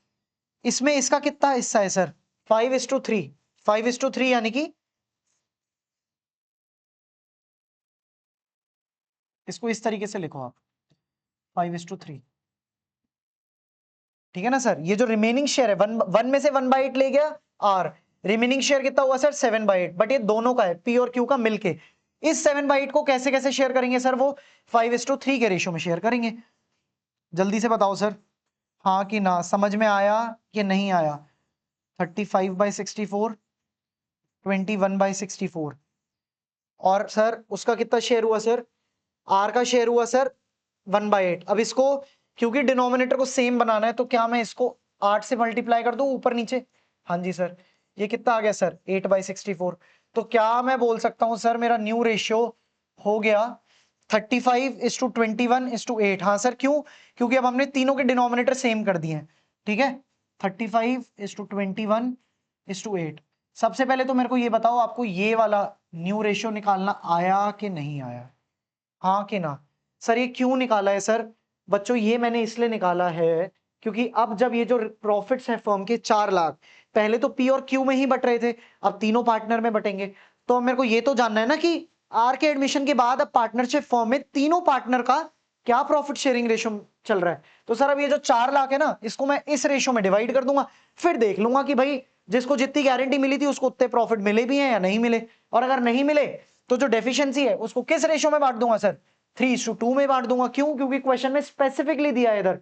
इसमें इसका कितना हिस्सा है सर? 5:3. 5:3 यानी कि इसको इस तरीके से लिखो आप, 5:3, ठीक है ना सर. ये जो रिमेनिंग शेयर है, वन में से 1/8 ले गया आर. रिमेनिंग शेयर कितना हुआ सर? 7/8. बट ये दोनों का है, पी और क्यू का मिलके. इस 7/8 को कैसे कैसे शेयर करेंगे सर? वो 5:3 के रेशियो में शेयर करेंगे. जल्दी से बताओ सर, हाँ कि ना, समझ में आया कि नहीं आया? 35/64, 21/64. और सर उसका कितना शेयर हुआ सर? आर का शेयर हुआ सर 1/8. अब इसको, क्योंकि डिनोमिनेटर को सेम बनाना है, तो क्या मैं इसको 8 से मल्टीप्लाई कर दूं ऊपर नीचे? हाँ जी सर. ये कितना आ गया सर? 8/64. तो क्या मैं बोल सकता हूं सर मेरा न्यू रेशियो हो गया 35:21:8? हाँ सर. क्यों? क्योंकि अब हमने तीनों के डिनोमिनेटर सेम कर दिए हैं, ठीक है. 35:21:8. सबसे पहले तो मेरे को ये बताओ, आपको ये वाला न्यू रेशियो निकालना आया कि नहीं आया? हाँ कि ना? सर ये क्यों निकाला है सर? बच्चों ये मैंने इसलिए निकाला है क्योंकि अब जब ये जो प्रॉफिट्स हैं फर्म के 4 लाख, पहले तो पी और क्यू में ही बट रहे थे, अब तीनों पार्टनर में बटेंगे. तो मेरे को ये तो जानना है ना कि आर के एडमिशन के बाद अब पार्टनरशिप फर्म में तीनों पार्टनर का क्या प्रॉफिट शेयरिंग रेशियो चल रहा है. तो सर अब ये जो 4 लाख है ना, इसको मैं इस रेशियो में डिवाइड कर दूंगा, फिर देख लूंगा कि भाई जिसको जितनी गारंटी मिली थी उसको उतने प्रॉफिट मिले भी हैं या नहीं मिले. और अगर नहीं मिले तो जो डेफिशिएंसी है उसको किस रेशियो में बांट दूंगा सर? 3:2 में बांट दूंगा। क्यों? क्योंकि क्वेश्चन में स्पेसिफिकली दिया है इधर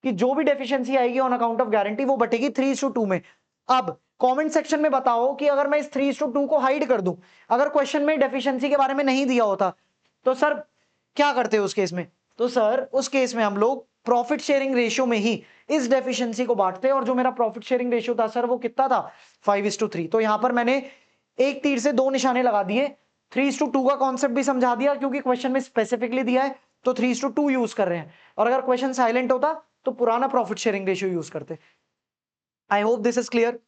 कि जो भी डेफिशिएंसी आएगी ऑन अकाउंट ऑफ गारंटी वो बटेगी 3:2 में। अब कमेंट सेक्शन में बताओ कि अगर मैं इस 3:2 को हाइड कर दूं, अगर क्वेश्चन में डेफिशिएंसी के बारे में नहीं दिया होता तो सर क्या करते हो उस केस में? तो सर उस केस में हम लोग प्रॉफिट शेयरिंग रेशियो में ही इस डेफिशिएंसी को बांटते हैं, और जो मेरा प्रॉफिट शेयरिंग रेशियो था सर वो कितना था? 5:3। तो यहां पर मैंने एक तीर से दो निशाने लगा दिए, 3:2 का कॉन्सेप्ट भी समझा दिया क्योंकि क्वेश्चन में स्पेसिफिकली दिया है तो 3:2 यूज कर रहे हैं, और अगर क्वेश्चन साइलेंट होता तो पुराना प्रॉफिट शेयरिंग रेशियो यूज करते। I hope this is clear.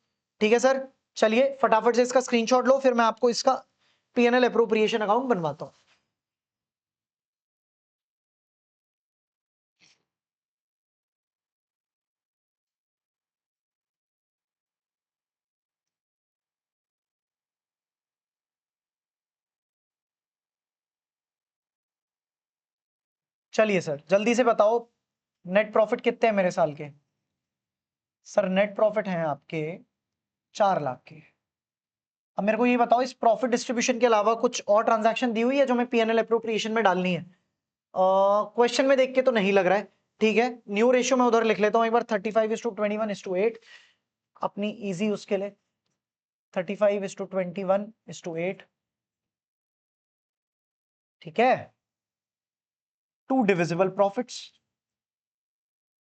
ठीक है सर, चलिए फटाफट से इसका स्क्रीनशॉट लो, फिर मैं आपको इसका पीएनएल अप्रोप्रिएशन अकाउंट बनवाता हूं। चलिए सर जल्दी से बताओ नेट प्रॉफिट कितने हैं मेरे साल के? सर नेट प्रॉफिट हैं आपके 4 लाख के। अब मेरे को ये बताओ, इस प्रॉफिट डिस्ट्रीब्यूशन के अलावा कुछ और ट्रांजैक्शन दी हुई है जो मैं पीएनएल अप्रोप्रिएशन में डालनी है? क्वेश्चन में देख के तो नहीं लग रहा है। ठीक है, न्यू रेशियो में उधर लिख लेता हूं एक बार, 35:21:8। अपनी इजी उसके लिए 35:21:8। ठीक है, 2 डिविजिबल प्रॉफिट्स।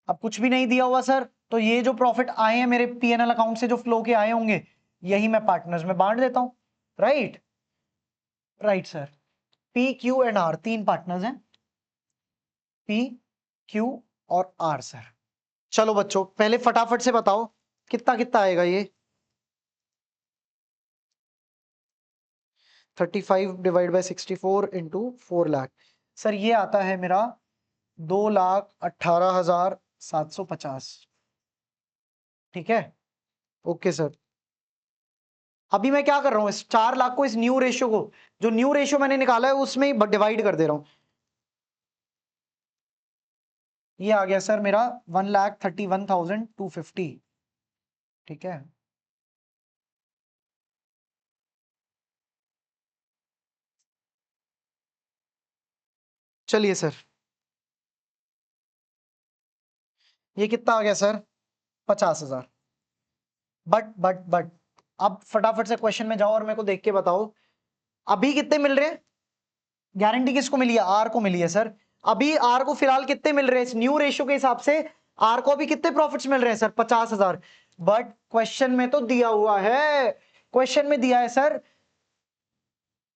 अब कुछ भी नहीं दिया हुआ सर, तो ये जो प्रॉफिट आए हैं मेरे पीएनएल अकाउंट से जो फ्लो के आए होंगे यही मैं पार्टनर्स में बांट देता हूं। Right right sir, P Q and R 3 partners हैं, पी क्यू और आर सर। चलो बच्चों पहले फटाफट से बताओ कितना कितना आएगा ये? 35/64 इंटू 4 लाख। सर ये आता है मेरा 2,18,750। ठीक है, ओके सर। अभी मैं क्या कर रहा हूं, इस 4 लाख को, इस न्यू रेशियो को, जो न्यू रेशियो मैंने निकाला है उसमें ही डिवाइड कर दे रहा हूं। ये आ गया सर मेरा 1,31,250। ठीक है, चलिए सर ये कितना आ गया सर? 50,000। बट अब फटाफट से क्वेश्चन में जाओ और मेरे को देख के बताओ अभी कितने मिल रहे हैं? गारंटी किसको मिली है? आर को मिली है सर। अभी आर को फिलहाल कितने मिल रहे हैं इस न्यू रेशियो के हिसाब से? आर को अभी कितने प्रॉफिट्स मिल रहे हैं सर? 50,000। बट क्वेश्चन में तो दिया हुआ है, क्वेश्चन में दिया है सर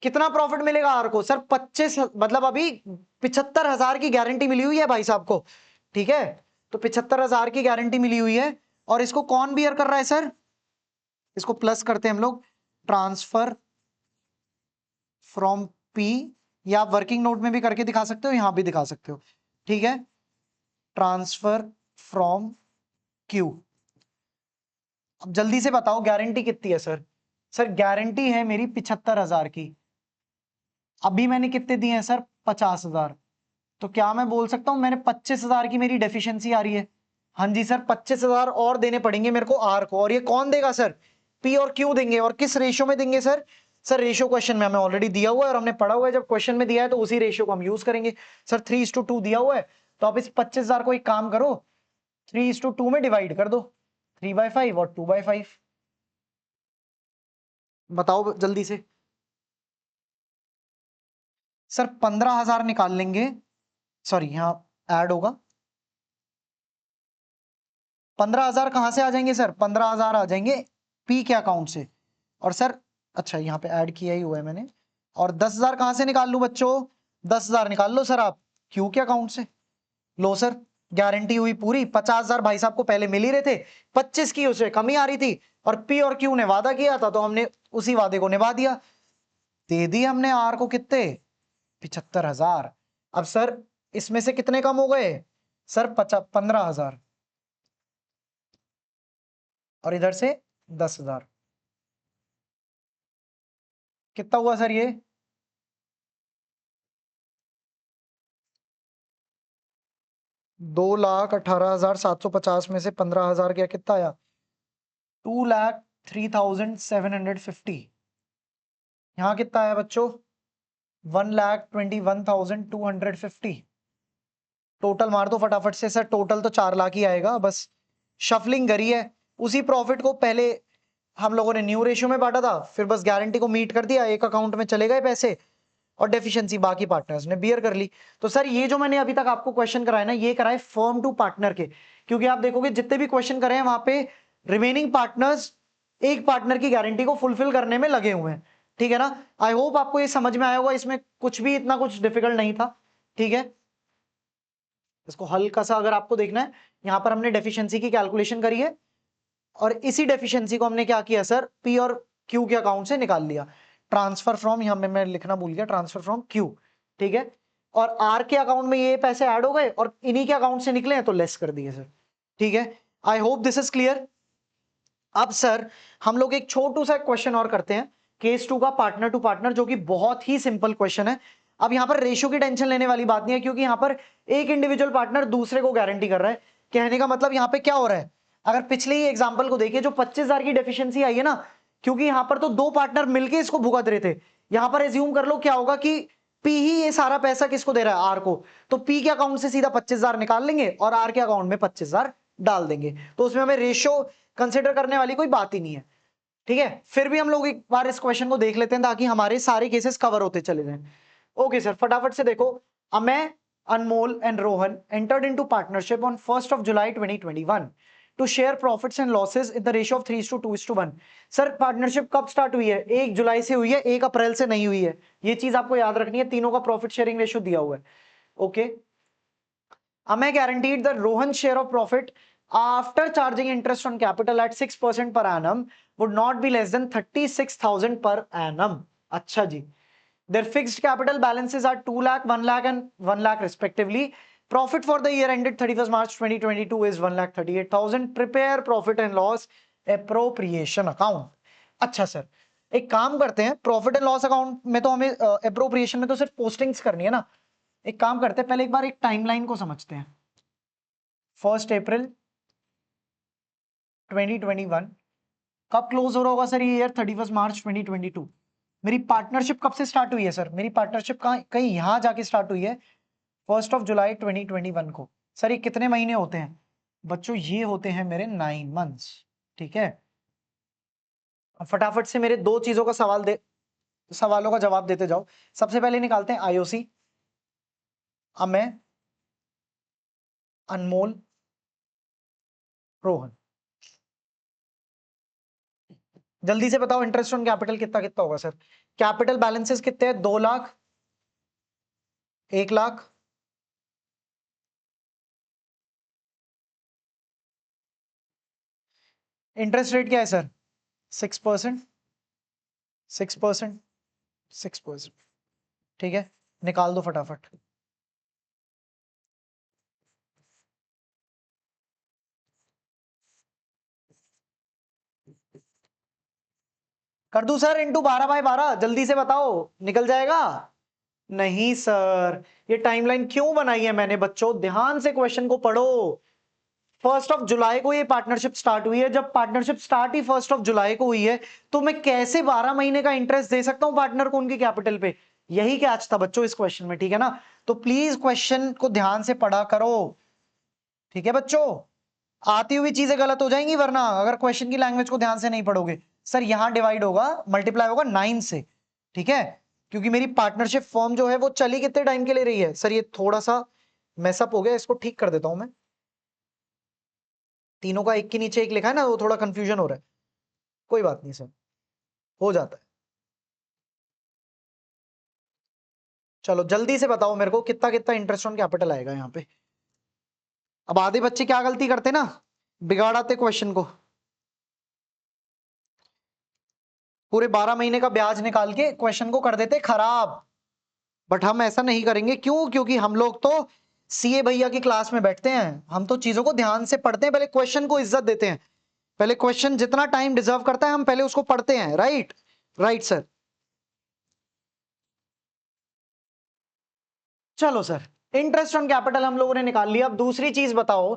कितना प्रॉफिट मिलेगा आर को सर? 25, मतलब अभी 75,000 की गारंटी मिली हुई है भाई साहब को। ठीक है, तो 75,000 की गारंटी मिली हुई है, और इसको कौन बियर कर रहा है सर? इसको प्लस करते हैं हम लोग, ट्रांसफर फ्रॉम पी, या आप वर्किंग नोट में भी करके दिखा सकते हो, यहां भी दिखा सकते हो। ठीक है, ट्रांसफर फ्रॉम क्यू। अब जल्दी से बताओ गारंटी कितनी है सर? सर गारंटी है मेरी 75,000 की। अभी मैंने कितने दिए हैं सर? 50,000। तो क्या मैं बोल सकता हूं मैंने 25,000 की मेरी डेफिशिएंसी आ रही है? हाँ जी सर, 25,000 और देने पड़ेंगे मेरे को आर को, और ये कौन देगा सर? पी और क्यू देंगे। और किस रेशियो में देंगे सर? सर रेशियो क्वेश्चन में हमें ऑलरेडी दिया हुआ है और हमने पढ़ा हुआ है, जब क्वेश्चन में दिया है तो उसी रेशियो को हम यूज करेंगे। सर 3:2 दिया हुआ है, तो आप इस 25,000 को एक काम करो, 3:2 में डिवाइड कर दो, 3/5 और 2/5। बताओ जल्दी से। सर 15,000 निकाल लेंगे, सॉरी यहाँ ऐड होगा। 15,000 कहां से आ जाएंगे सर? 15,000 आ जाएंगे पी के अकाउंट से। और सर अच्छा यहाँ पे ऐड किया ही हुआ है मैंने। और 10,000 कहां से निकाल लूं बच्चों? 10,000 निकाल लो सर आप क्यू के अकाउंट से। लो सर, गारंटी हुई पूरी। 50,000 भाई साहब को पहले मिल ही रहे थे, 25 की उसे कमी आ रही थी, और पी और क्यू ने वादा किया था तो हमने उसी वादे को निभा दिया, दे दी हमने आर को कितने? 75,000। अब सर इसमें से कितने कम हो गए सर? 15,000, और इधर से 10,000। कितना हुआ सर ये? 2,18,750 में से 15,000 गया, कितना आया? 2,03,750। यहाँ कितना आया बच्चों? 1,21,250। टोटल मार दो फटाफट से सर, टोटल तो 4 लाख ही आएगा। बस शफलिंग करी है, उसी प्रॉफिट को पहले हम लोगों ने न्यू रेशियो में बांटा था, फिर बस गारंटी को मीट कर दिया, एक अकाउंट में चले गए पैसे, और डेफिशिएंसी बाकी पार्टनर्स ने बियर कर ली। तो सर ये जो मैंने अभी तक आपको क्वेश्चन कराया ना, ये कराए फर्म टू पार्टनर के, क्योंकि आप देखोगे जितने भी क्वेश्चन करे हैं वहां पे रिमेनिंग पार्टनर्स एक पार्टनर की गारंटी को फुलफिल करने में लगे हुए हैं। ठीक है ना, आई होप आपको ये समझ में आया होगा, इसमें कुछ भी इतना कुछ डिफिकल्ट नहीं था। ठीक है, इसको हल्का सा अगर आपको देखना है, यहां पर हमने डेफिशिएंसी की कैलकुलेशन करी है, और इसी डेफिशिएंसी को हमने क्या किया सर, पी और क्यू के अकाउंट से निकाल लिया। ट्रांसफर फ्रॉम, यहां में मैं लिखना भूल गया, ट्रांसफर फ्रॉम क्यू। ठीक है, और आर के अकाउंट में ये पैसे ऐड हो गए और इन्हीं के अकाउंट से निकले हैं तो लेस कर दिए सर। ठीक है, I hope this is clear. अब सर हम लोग एक छोटू सा क्वेश्चन और करते हैं, केस 2 का पार्टनर टू पार्टनर, जो कि बहुत ही सिंपल क्वेश्चन है। अब यहां पर रेशियो की टेंशन लेने वाली बात नहीं है, क्योंकि यहां पर एक इंडिविजुअल पार्टनर दूसरे को गारंटी कर रहा है। कहने का मतलब यहां पे क्या हो रहा है, अगर पिछले ही एग्जांपल को देखिए, जो 25,000 की डेफिशिएंसी आई है ना, क्योंकि यहां पर तो दो पार्टनर मिलके इसको भुगत रहे थे, यहां पर एज्यूम कर लो क्या होगा कि पी ही ये सारा पैसा किसको दे रहा है, आर को, तो पी के अकाउंट से सीधा 25,000 निकाल लेंगे और आर के अकाउंट में 25,000 डाल देंगे, तो उसमें हमें रेशियो कंसिडर करने वाली कोई बात ही नहीं है। ठीक है, फिर भी हम लोग एक बार इस क्वेश्चन को देख लेते हैं ताकि हमारे सारे केसेस कवर होते चले जाएं। ओके सर, फटाफट से देखो, Amey, Anmol and Rohan entered into partnership on 1st of July 2021 to share profits and losses in the ratio of 3:2:1। Sir partnership कब स्टार्ट हुई है, 1 जुलाई से हुई है, 1 अप्रैल से नहीं हुई है, ये चीज आपको याद रखनी है, तीनों का प्रॉफिट शेयरिंग रेशियो दिया हुआ है। Okay, Amay guaranteed the Rohan share of profit after charging interest on capital at 6% per annum would not be less than 36,000 per annum। अच्छा जी, their fixed capital balances are 2 lakh, 1 lakh and 1 lakh respectively। Profit for the year ended 31st March 2022 is 1,38,000। Prepare profit and loss appropriation account। अच्छा sir, एक काम करते हैं, profit and loss account में तो हमें appropriation में तो सिर्फ पोस्टिंग्स करनी है ना, एक काम करते हैं, पहले एक बार एक टाइमलाइन को समझते हैं। 1 अप्रैल 2021 कब क्लोज हो रहा होगा सर ये ईयर, 31 मार्च 2022। मेरी पार्टनरशिप कब से स्टार्ट हुई है सर, मेरी पार्टनरशिप कहीं यहां जाके स्टार्ट हुई है 1 जुलाई 2021 को। सर ये कितने महीने होते हैं बच्चों, ये होते हैं मेरे 9 मंथ्स। ठीक है, अब फटाफट से मेरे दो चीजों का सवालों का जवाब देते जाओ। सबसे पहले निकालते हैं आईओसी, अमेय, अनमोल, रोहन। जल्दी से बताओ इंटरेस्ट ऑन कैपिटल कितना कितना होगा सर, कैपिटल बैलेंसेस कितने हैं, 2 लाख, 1 लाख, इंटरेस्ट रेट क्या है सर, 6%, 6%, 6%। ठीक है, निकाल दो फटाफट। कर दूं सर इंटू 12/12, जल्दी से बताओ, निकल जाएगा? नहीं सर, ये टाइमलाइन क्यों बनाई है मैंने बच्चों, ध्यान से क्वेश्चन को पढ़ो। 1 जुलाई को ये पार्टनरशिप स्टार्ट हुई है, जब पार्टनरशिप स्टार्ट ही 1 जुलाई को हुई है, तो मैं कैसे 12 महीने का इंटरेस्ट दे सकता हूं पार्टनर को उनकी कैपिटल पे? यही कैच था बच्चों इस क्वेश्चन में। ठीक है ना, तो प्लीज क्वेश्चन को ध्यान से पढ़ा करो। ठीक है बच्चों, आती हुई चीजें गलत हो जाएंगी वरना, अगर क्वेश्चन की लैंग्वेज को ध्यान से नहीं पढ़ोगे। सर यहां डिवाइड होगा, मल्टीप्लाई होगा 9 से। ठीक है, क्योंकि मेरी पार्टनरशिप फॉर्म जो है वो चली कितने टाइम के लिए रही है सर, ये थोड़ा सा मैसअप हो गया, इसको ठीक कर देता हूं मैं। तीनों का एक के नीचे एक लिखा है ना, वो थोड़ा कंफ्यूजन हो रहा है, कोई बात नहीं सर, हो जाता है। चलो जल्दी से बताओ मेरे को कितना कितना इंटरेस्ट ऑन कैपिटल आएगा यहाँ पे। अब आधे बच्चे क्या गलती करते ना, बिगाड़ाते क्वेश्चन को, पूरे 12 महीने का ब्याज निकाल के क्वेश्चन को कर देते खराब। बट हम ऐसा नहीं करेंगे, क्यों? क्योंकि हम लोग तो सीए भैया की क्लास में बैठते हैं, हम तो चीजों को ध्यान से पढ़ते हैं, पहले क्वेश्चन को इज्जत देते हैं, पहले क्वेश्चन जितना टाइम डिजर्व करता है हम पहले उसको पढ़ते हैं। Right, right sir. चलो सर, इंटरेस्ट ऑन कैपिटल हम लोगों ने निकाल लिया। अब दूसरी चीज बताओ,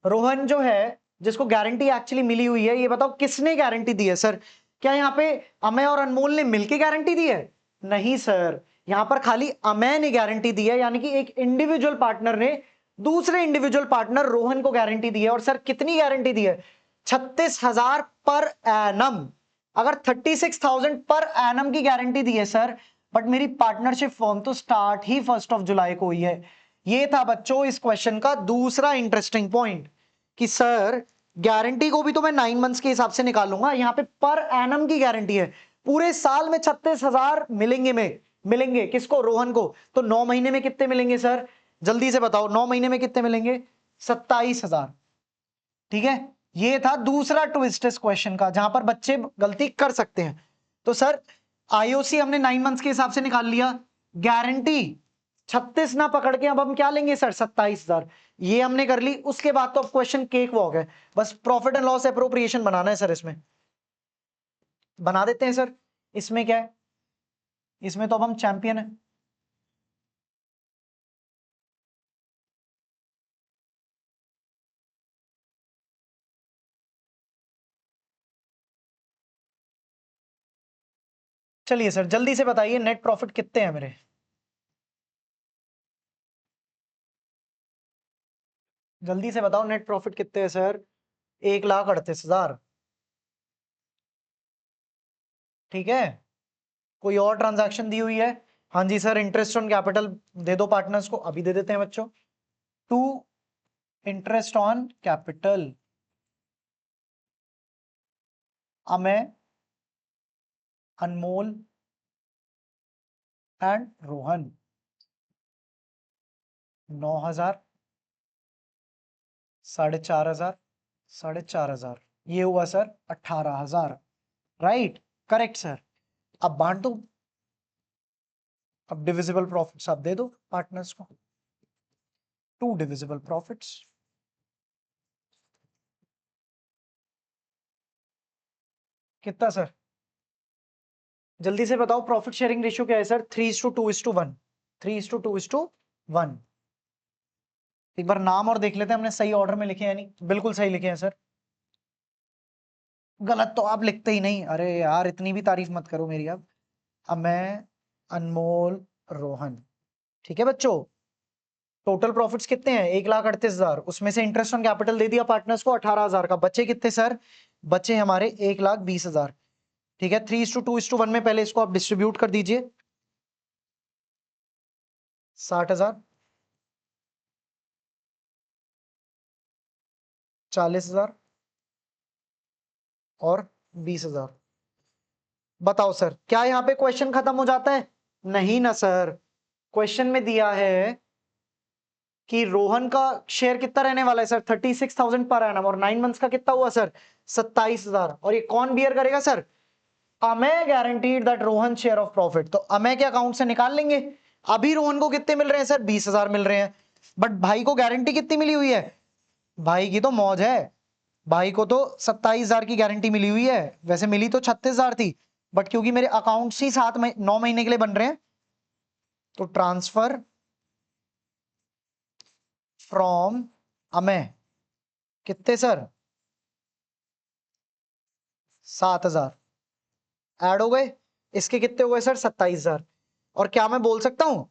रोहन जो है जिसको गारंटी एक्चुअली मिली हुई है, ये बताओ किसने गारंटी दी है सर? क्या यहाँ पे अमय और अनमोल ने मिलके गारंटी दी है? नहीं सर, यहां पर खाली अमेय ने गारंटी दी है, यानी कि एक इंडिविजुअल पार्टनर ने दूसरे इंडिविजुअल पार्टनर रोहन को गारंटी दी है। और सर कितनी गारंटी दी है? 36,000 पर एनम। अगर 36,000 पर एनम की गारंटी दी है सर, बट मेरी पार्टनरशिप फॉर्म तो स्टार्ट ही 1 जुलाई को हुई है। ये था बच्चों इस क्वेश्चन का दूसरा इंटरेस्टिंग पॉइंट कि सर गारंटी को भी तो मैं 9 मंथ्स के हिसाब से निकालूंगा, यहां पे पर एनम की गारंटी है। पूरे साल में 36,000 मिलेंगे किसको? रोहन को। तो 9 महीने में कितने मिलेंगे सर? जल्दी से बताओ, 9 महीने में कितने मिलेंगे? 27,000। ठीक है, ये था दूसरा ट्विस्ट इस क्वेश्चन का जहां पर बच्चे गलती कर सकते हैं। तो सर आईओसी हमने 9 मंथ्स के हिसाब से निकाल लिया, गारंटी 36 ना पकड़ के अब हम क्या लेंगे सर? 27,000। ये हमने कर ली। उसके बाद तो अब क्वेश्चन केक वॉक है, बस प्रॉफिट एंड लॉस एप्रोप्रिएशन बनाना है सर। इसमें बना देते हैं सर। इसमें क्या है? इसमें तो अब हम चैंपियन है। चलिए सर जल्दी से बताइए नेट प्रॉफिट कितने हैं मेरे? जल्दी से बताओ नेट प्रॉफिट कितने हैं सर? 1,38,000। ठीक है, कोई और ट्रांजैक्शन दी हुई है? हाँ जी सर, इंटरेस्ट ऑन कैपिटल दे दो पार्टनर्स को, अभी दे देते हैं बच्चों। To interest on capital Amey, Anmol and Rohan 9,000, 4,500, 4,500, ये हुआ सर 18,000। Right, correct sir. अब बांट दो, अब डिविजिबल प्रॉफिट्स आप दे दो पार्टनर्स को। 2 डिविजिबल प्रॉफिट्स। कितना सर? जल्दी से बताओ प्रॉफिट शेयरिंग रेशियो क्या है सर? 3:2:1। 3:2:1। एक बार नाम और देख लेते हैं हमने सही ऑर्डर में लिखे हैं, नहीं बिल्कुल सही लिखे हैं सर। गलत तो आप लिखते ही नहीं, अरे यार इतनी भी तारीफ मत करो मेरी। अब मैं अनमोल रोहन। ठीक है बच्चों, टोटल प्रॉफिट्स कितने हैं? 1,38,000। उसमें से इंटरेस्ट ऑन कैपिटल दे दिया पार्टनर्स को 18,000 का। बचे कितने सर? बचे हमारे 1,20,000। ठीक है, 3:2:1 में पहले इसको आप डिस्ट्रीब्यूट कर दीजिए। 60,000, 40,000 और 20,000। बताओ सर क्या यहाँ पे क्वेश्चन खत्म हो जाता है? नहीं ना सर, क्वेश्चन में दिया है कि रोहन का शेयर कितना रहने वाला है सर? 36,000 per annum. और 9 मंथ्स का कितना हुआ सर? 27,000। और ये कौन बियर करेगा sir? Amey guaranteed that Rohan share of profit. तो अमेय के अकाउंट से निकाल लेंगे। अभी रोहन को कितने मिल रहे हैं सर? 20,000 मिल रहे हैं। बट भाई को गारंटी कितनी मिली हुई है? भाई की तो मौज है, भाई को तो 27,000 की गारंटी मिली हुई है। वैसे मिली तो 36,000 थी, बट क्योंकि मेरे अकाउंट ही 9 महीने के लिए बन रहे हैं, तो ट्रांसफर फ्रॉम अमेय कितने सर? 7,000 ऐड हो गए। इसके कितने हुए सर? 27,000। और क्या मैं बोल सकता हूं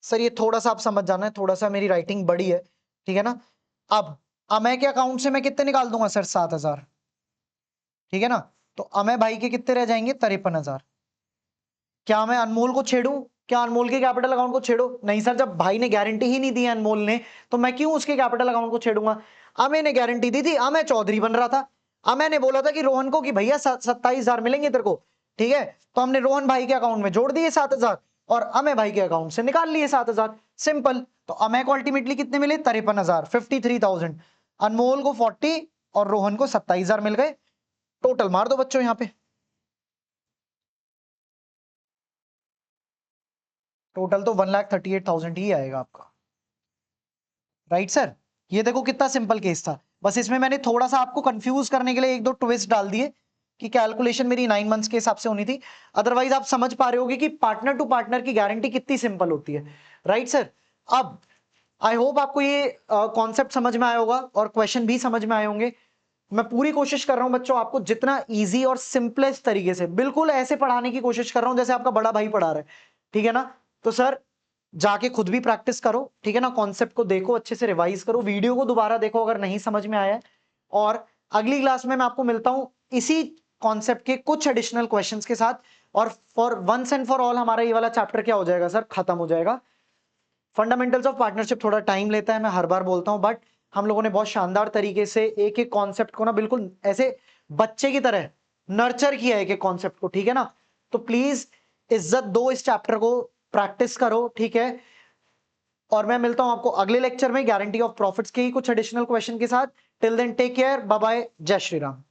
सर, ये थोड़ा सा आप समझ जाना है, थोड़ा सा मेरी राइटिंग बड़ी है, ठीक है ना। अब अमेय के अकाउंट से मैं कितने निकाल दूंगा सर? 7,000। ठीक है ना, तो अमेय भाई के कितने रह जाएंगे? 53,000। क्या मैं अनमोल को छेड़ूं? क्या अनमोल के कैपिटल अकाउंट को छेड़ो? नहीं सर, जब भाई ने गारंटी ही नहीं दी है अनमोल ने, तो मैं क्यों उसके कैपिटल अकाउंट को छेड़ूंगा? अमेय ने गारंटी दी थी, अमेय चौधरी बन रहा था। अमेय ने बोला था कि रोहन को कि भैया 27,000 मिलेंगे तेरे को। ठीक है, तो हमने रोहन भाई के अकाउंट में जोड़ दिए 7,000 और अमेय भाई के अकाउंट से निकाल लिए 7,000। सिंपल। तो अमेय को अल्टीमेटली कितने मिले? 53,000, 53,000। अनमोल को 40 और रोहन को 27,000 मिल गए। टोटल मार दो बच्चों यहां पे, टोटल तो 1,38,000 ही आएगा आपका। राइट सर, ये देखो कितना सिंपल केस था। बस इसमें मैंने थोड़ा सा आपको कंफ्यूज करने के लिए 1-2 ट्विस्ट डाल दिए कि कैलकुलेशन मेरी 9 मंथ्स के हिसाब से होनी थी। अदरवाइज आप समझ पा रहे होगे कि पार्टनर टू पार्टनर की गारंटी कितनी सिंपल होती है। राइट सर, अब आई होप आपको ये कॉन्सेप्ट समझ में आया होगा और क्वेश्चन भी समझ में आए होंगे। मैं पूरी कोशिश कर रहा हूं बच्चों आपको जितना इजी और सिंपलेस्ट तरीके से, बिल्कुल ऐसे पढ़ाने की कोशिश कर रहा हूं जैसे आपका बड़ा भाई पढ़ा रहा है। ठीक है ना। तो सर जाके खुद भी प्रैक्टिस करो, ठीक है ना, कॉन्सेप्ट को देखो, अच्छे से रिवाइज करो, वीडियो को दोबारा देखो अगर नहीं समझ में आया है, और अगली क्लास में मैं आपको मिलता हूं इसी कॉन्सेप्ट के कुछ एडिशनल क्वेश्चंस के साथ, और for once and for all हमारा ये वाला चैप्टर क्या हो जाएगा सर, खत्म हो जाएगा। फंडामेंटल्स ऑफ पार्टनरशिप थोड़ा टाइम लेता है, मैं हर बार बोलता हूं, बट हम लोगों ने बहुत शानदार तरीके से एक एक कॉन्सेप्ट को ना बिल्कुल ऐसे बच्चे की तरह नर्चर किया है एक एक कॉन्सेप्ट को, ठीक है ना। तो प्लीज इज्जत दो इस चैप्टर को, प्रैक्टिस करो, ठीक है। और मैं मिलता हूं आपको अगले लेक्चर में गारंटी ऑफ प्रॉफिट्स के ही कुछ एडिशनल क्वेश्चन के साथ। Till then take care, bye bye, जय श्री राम।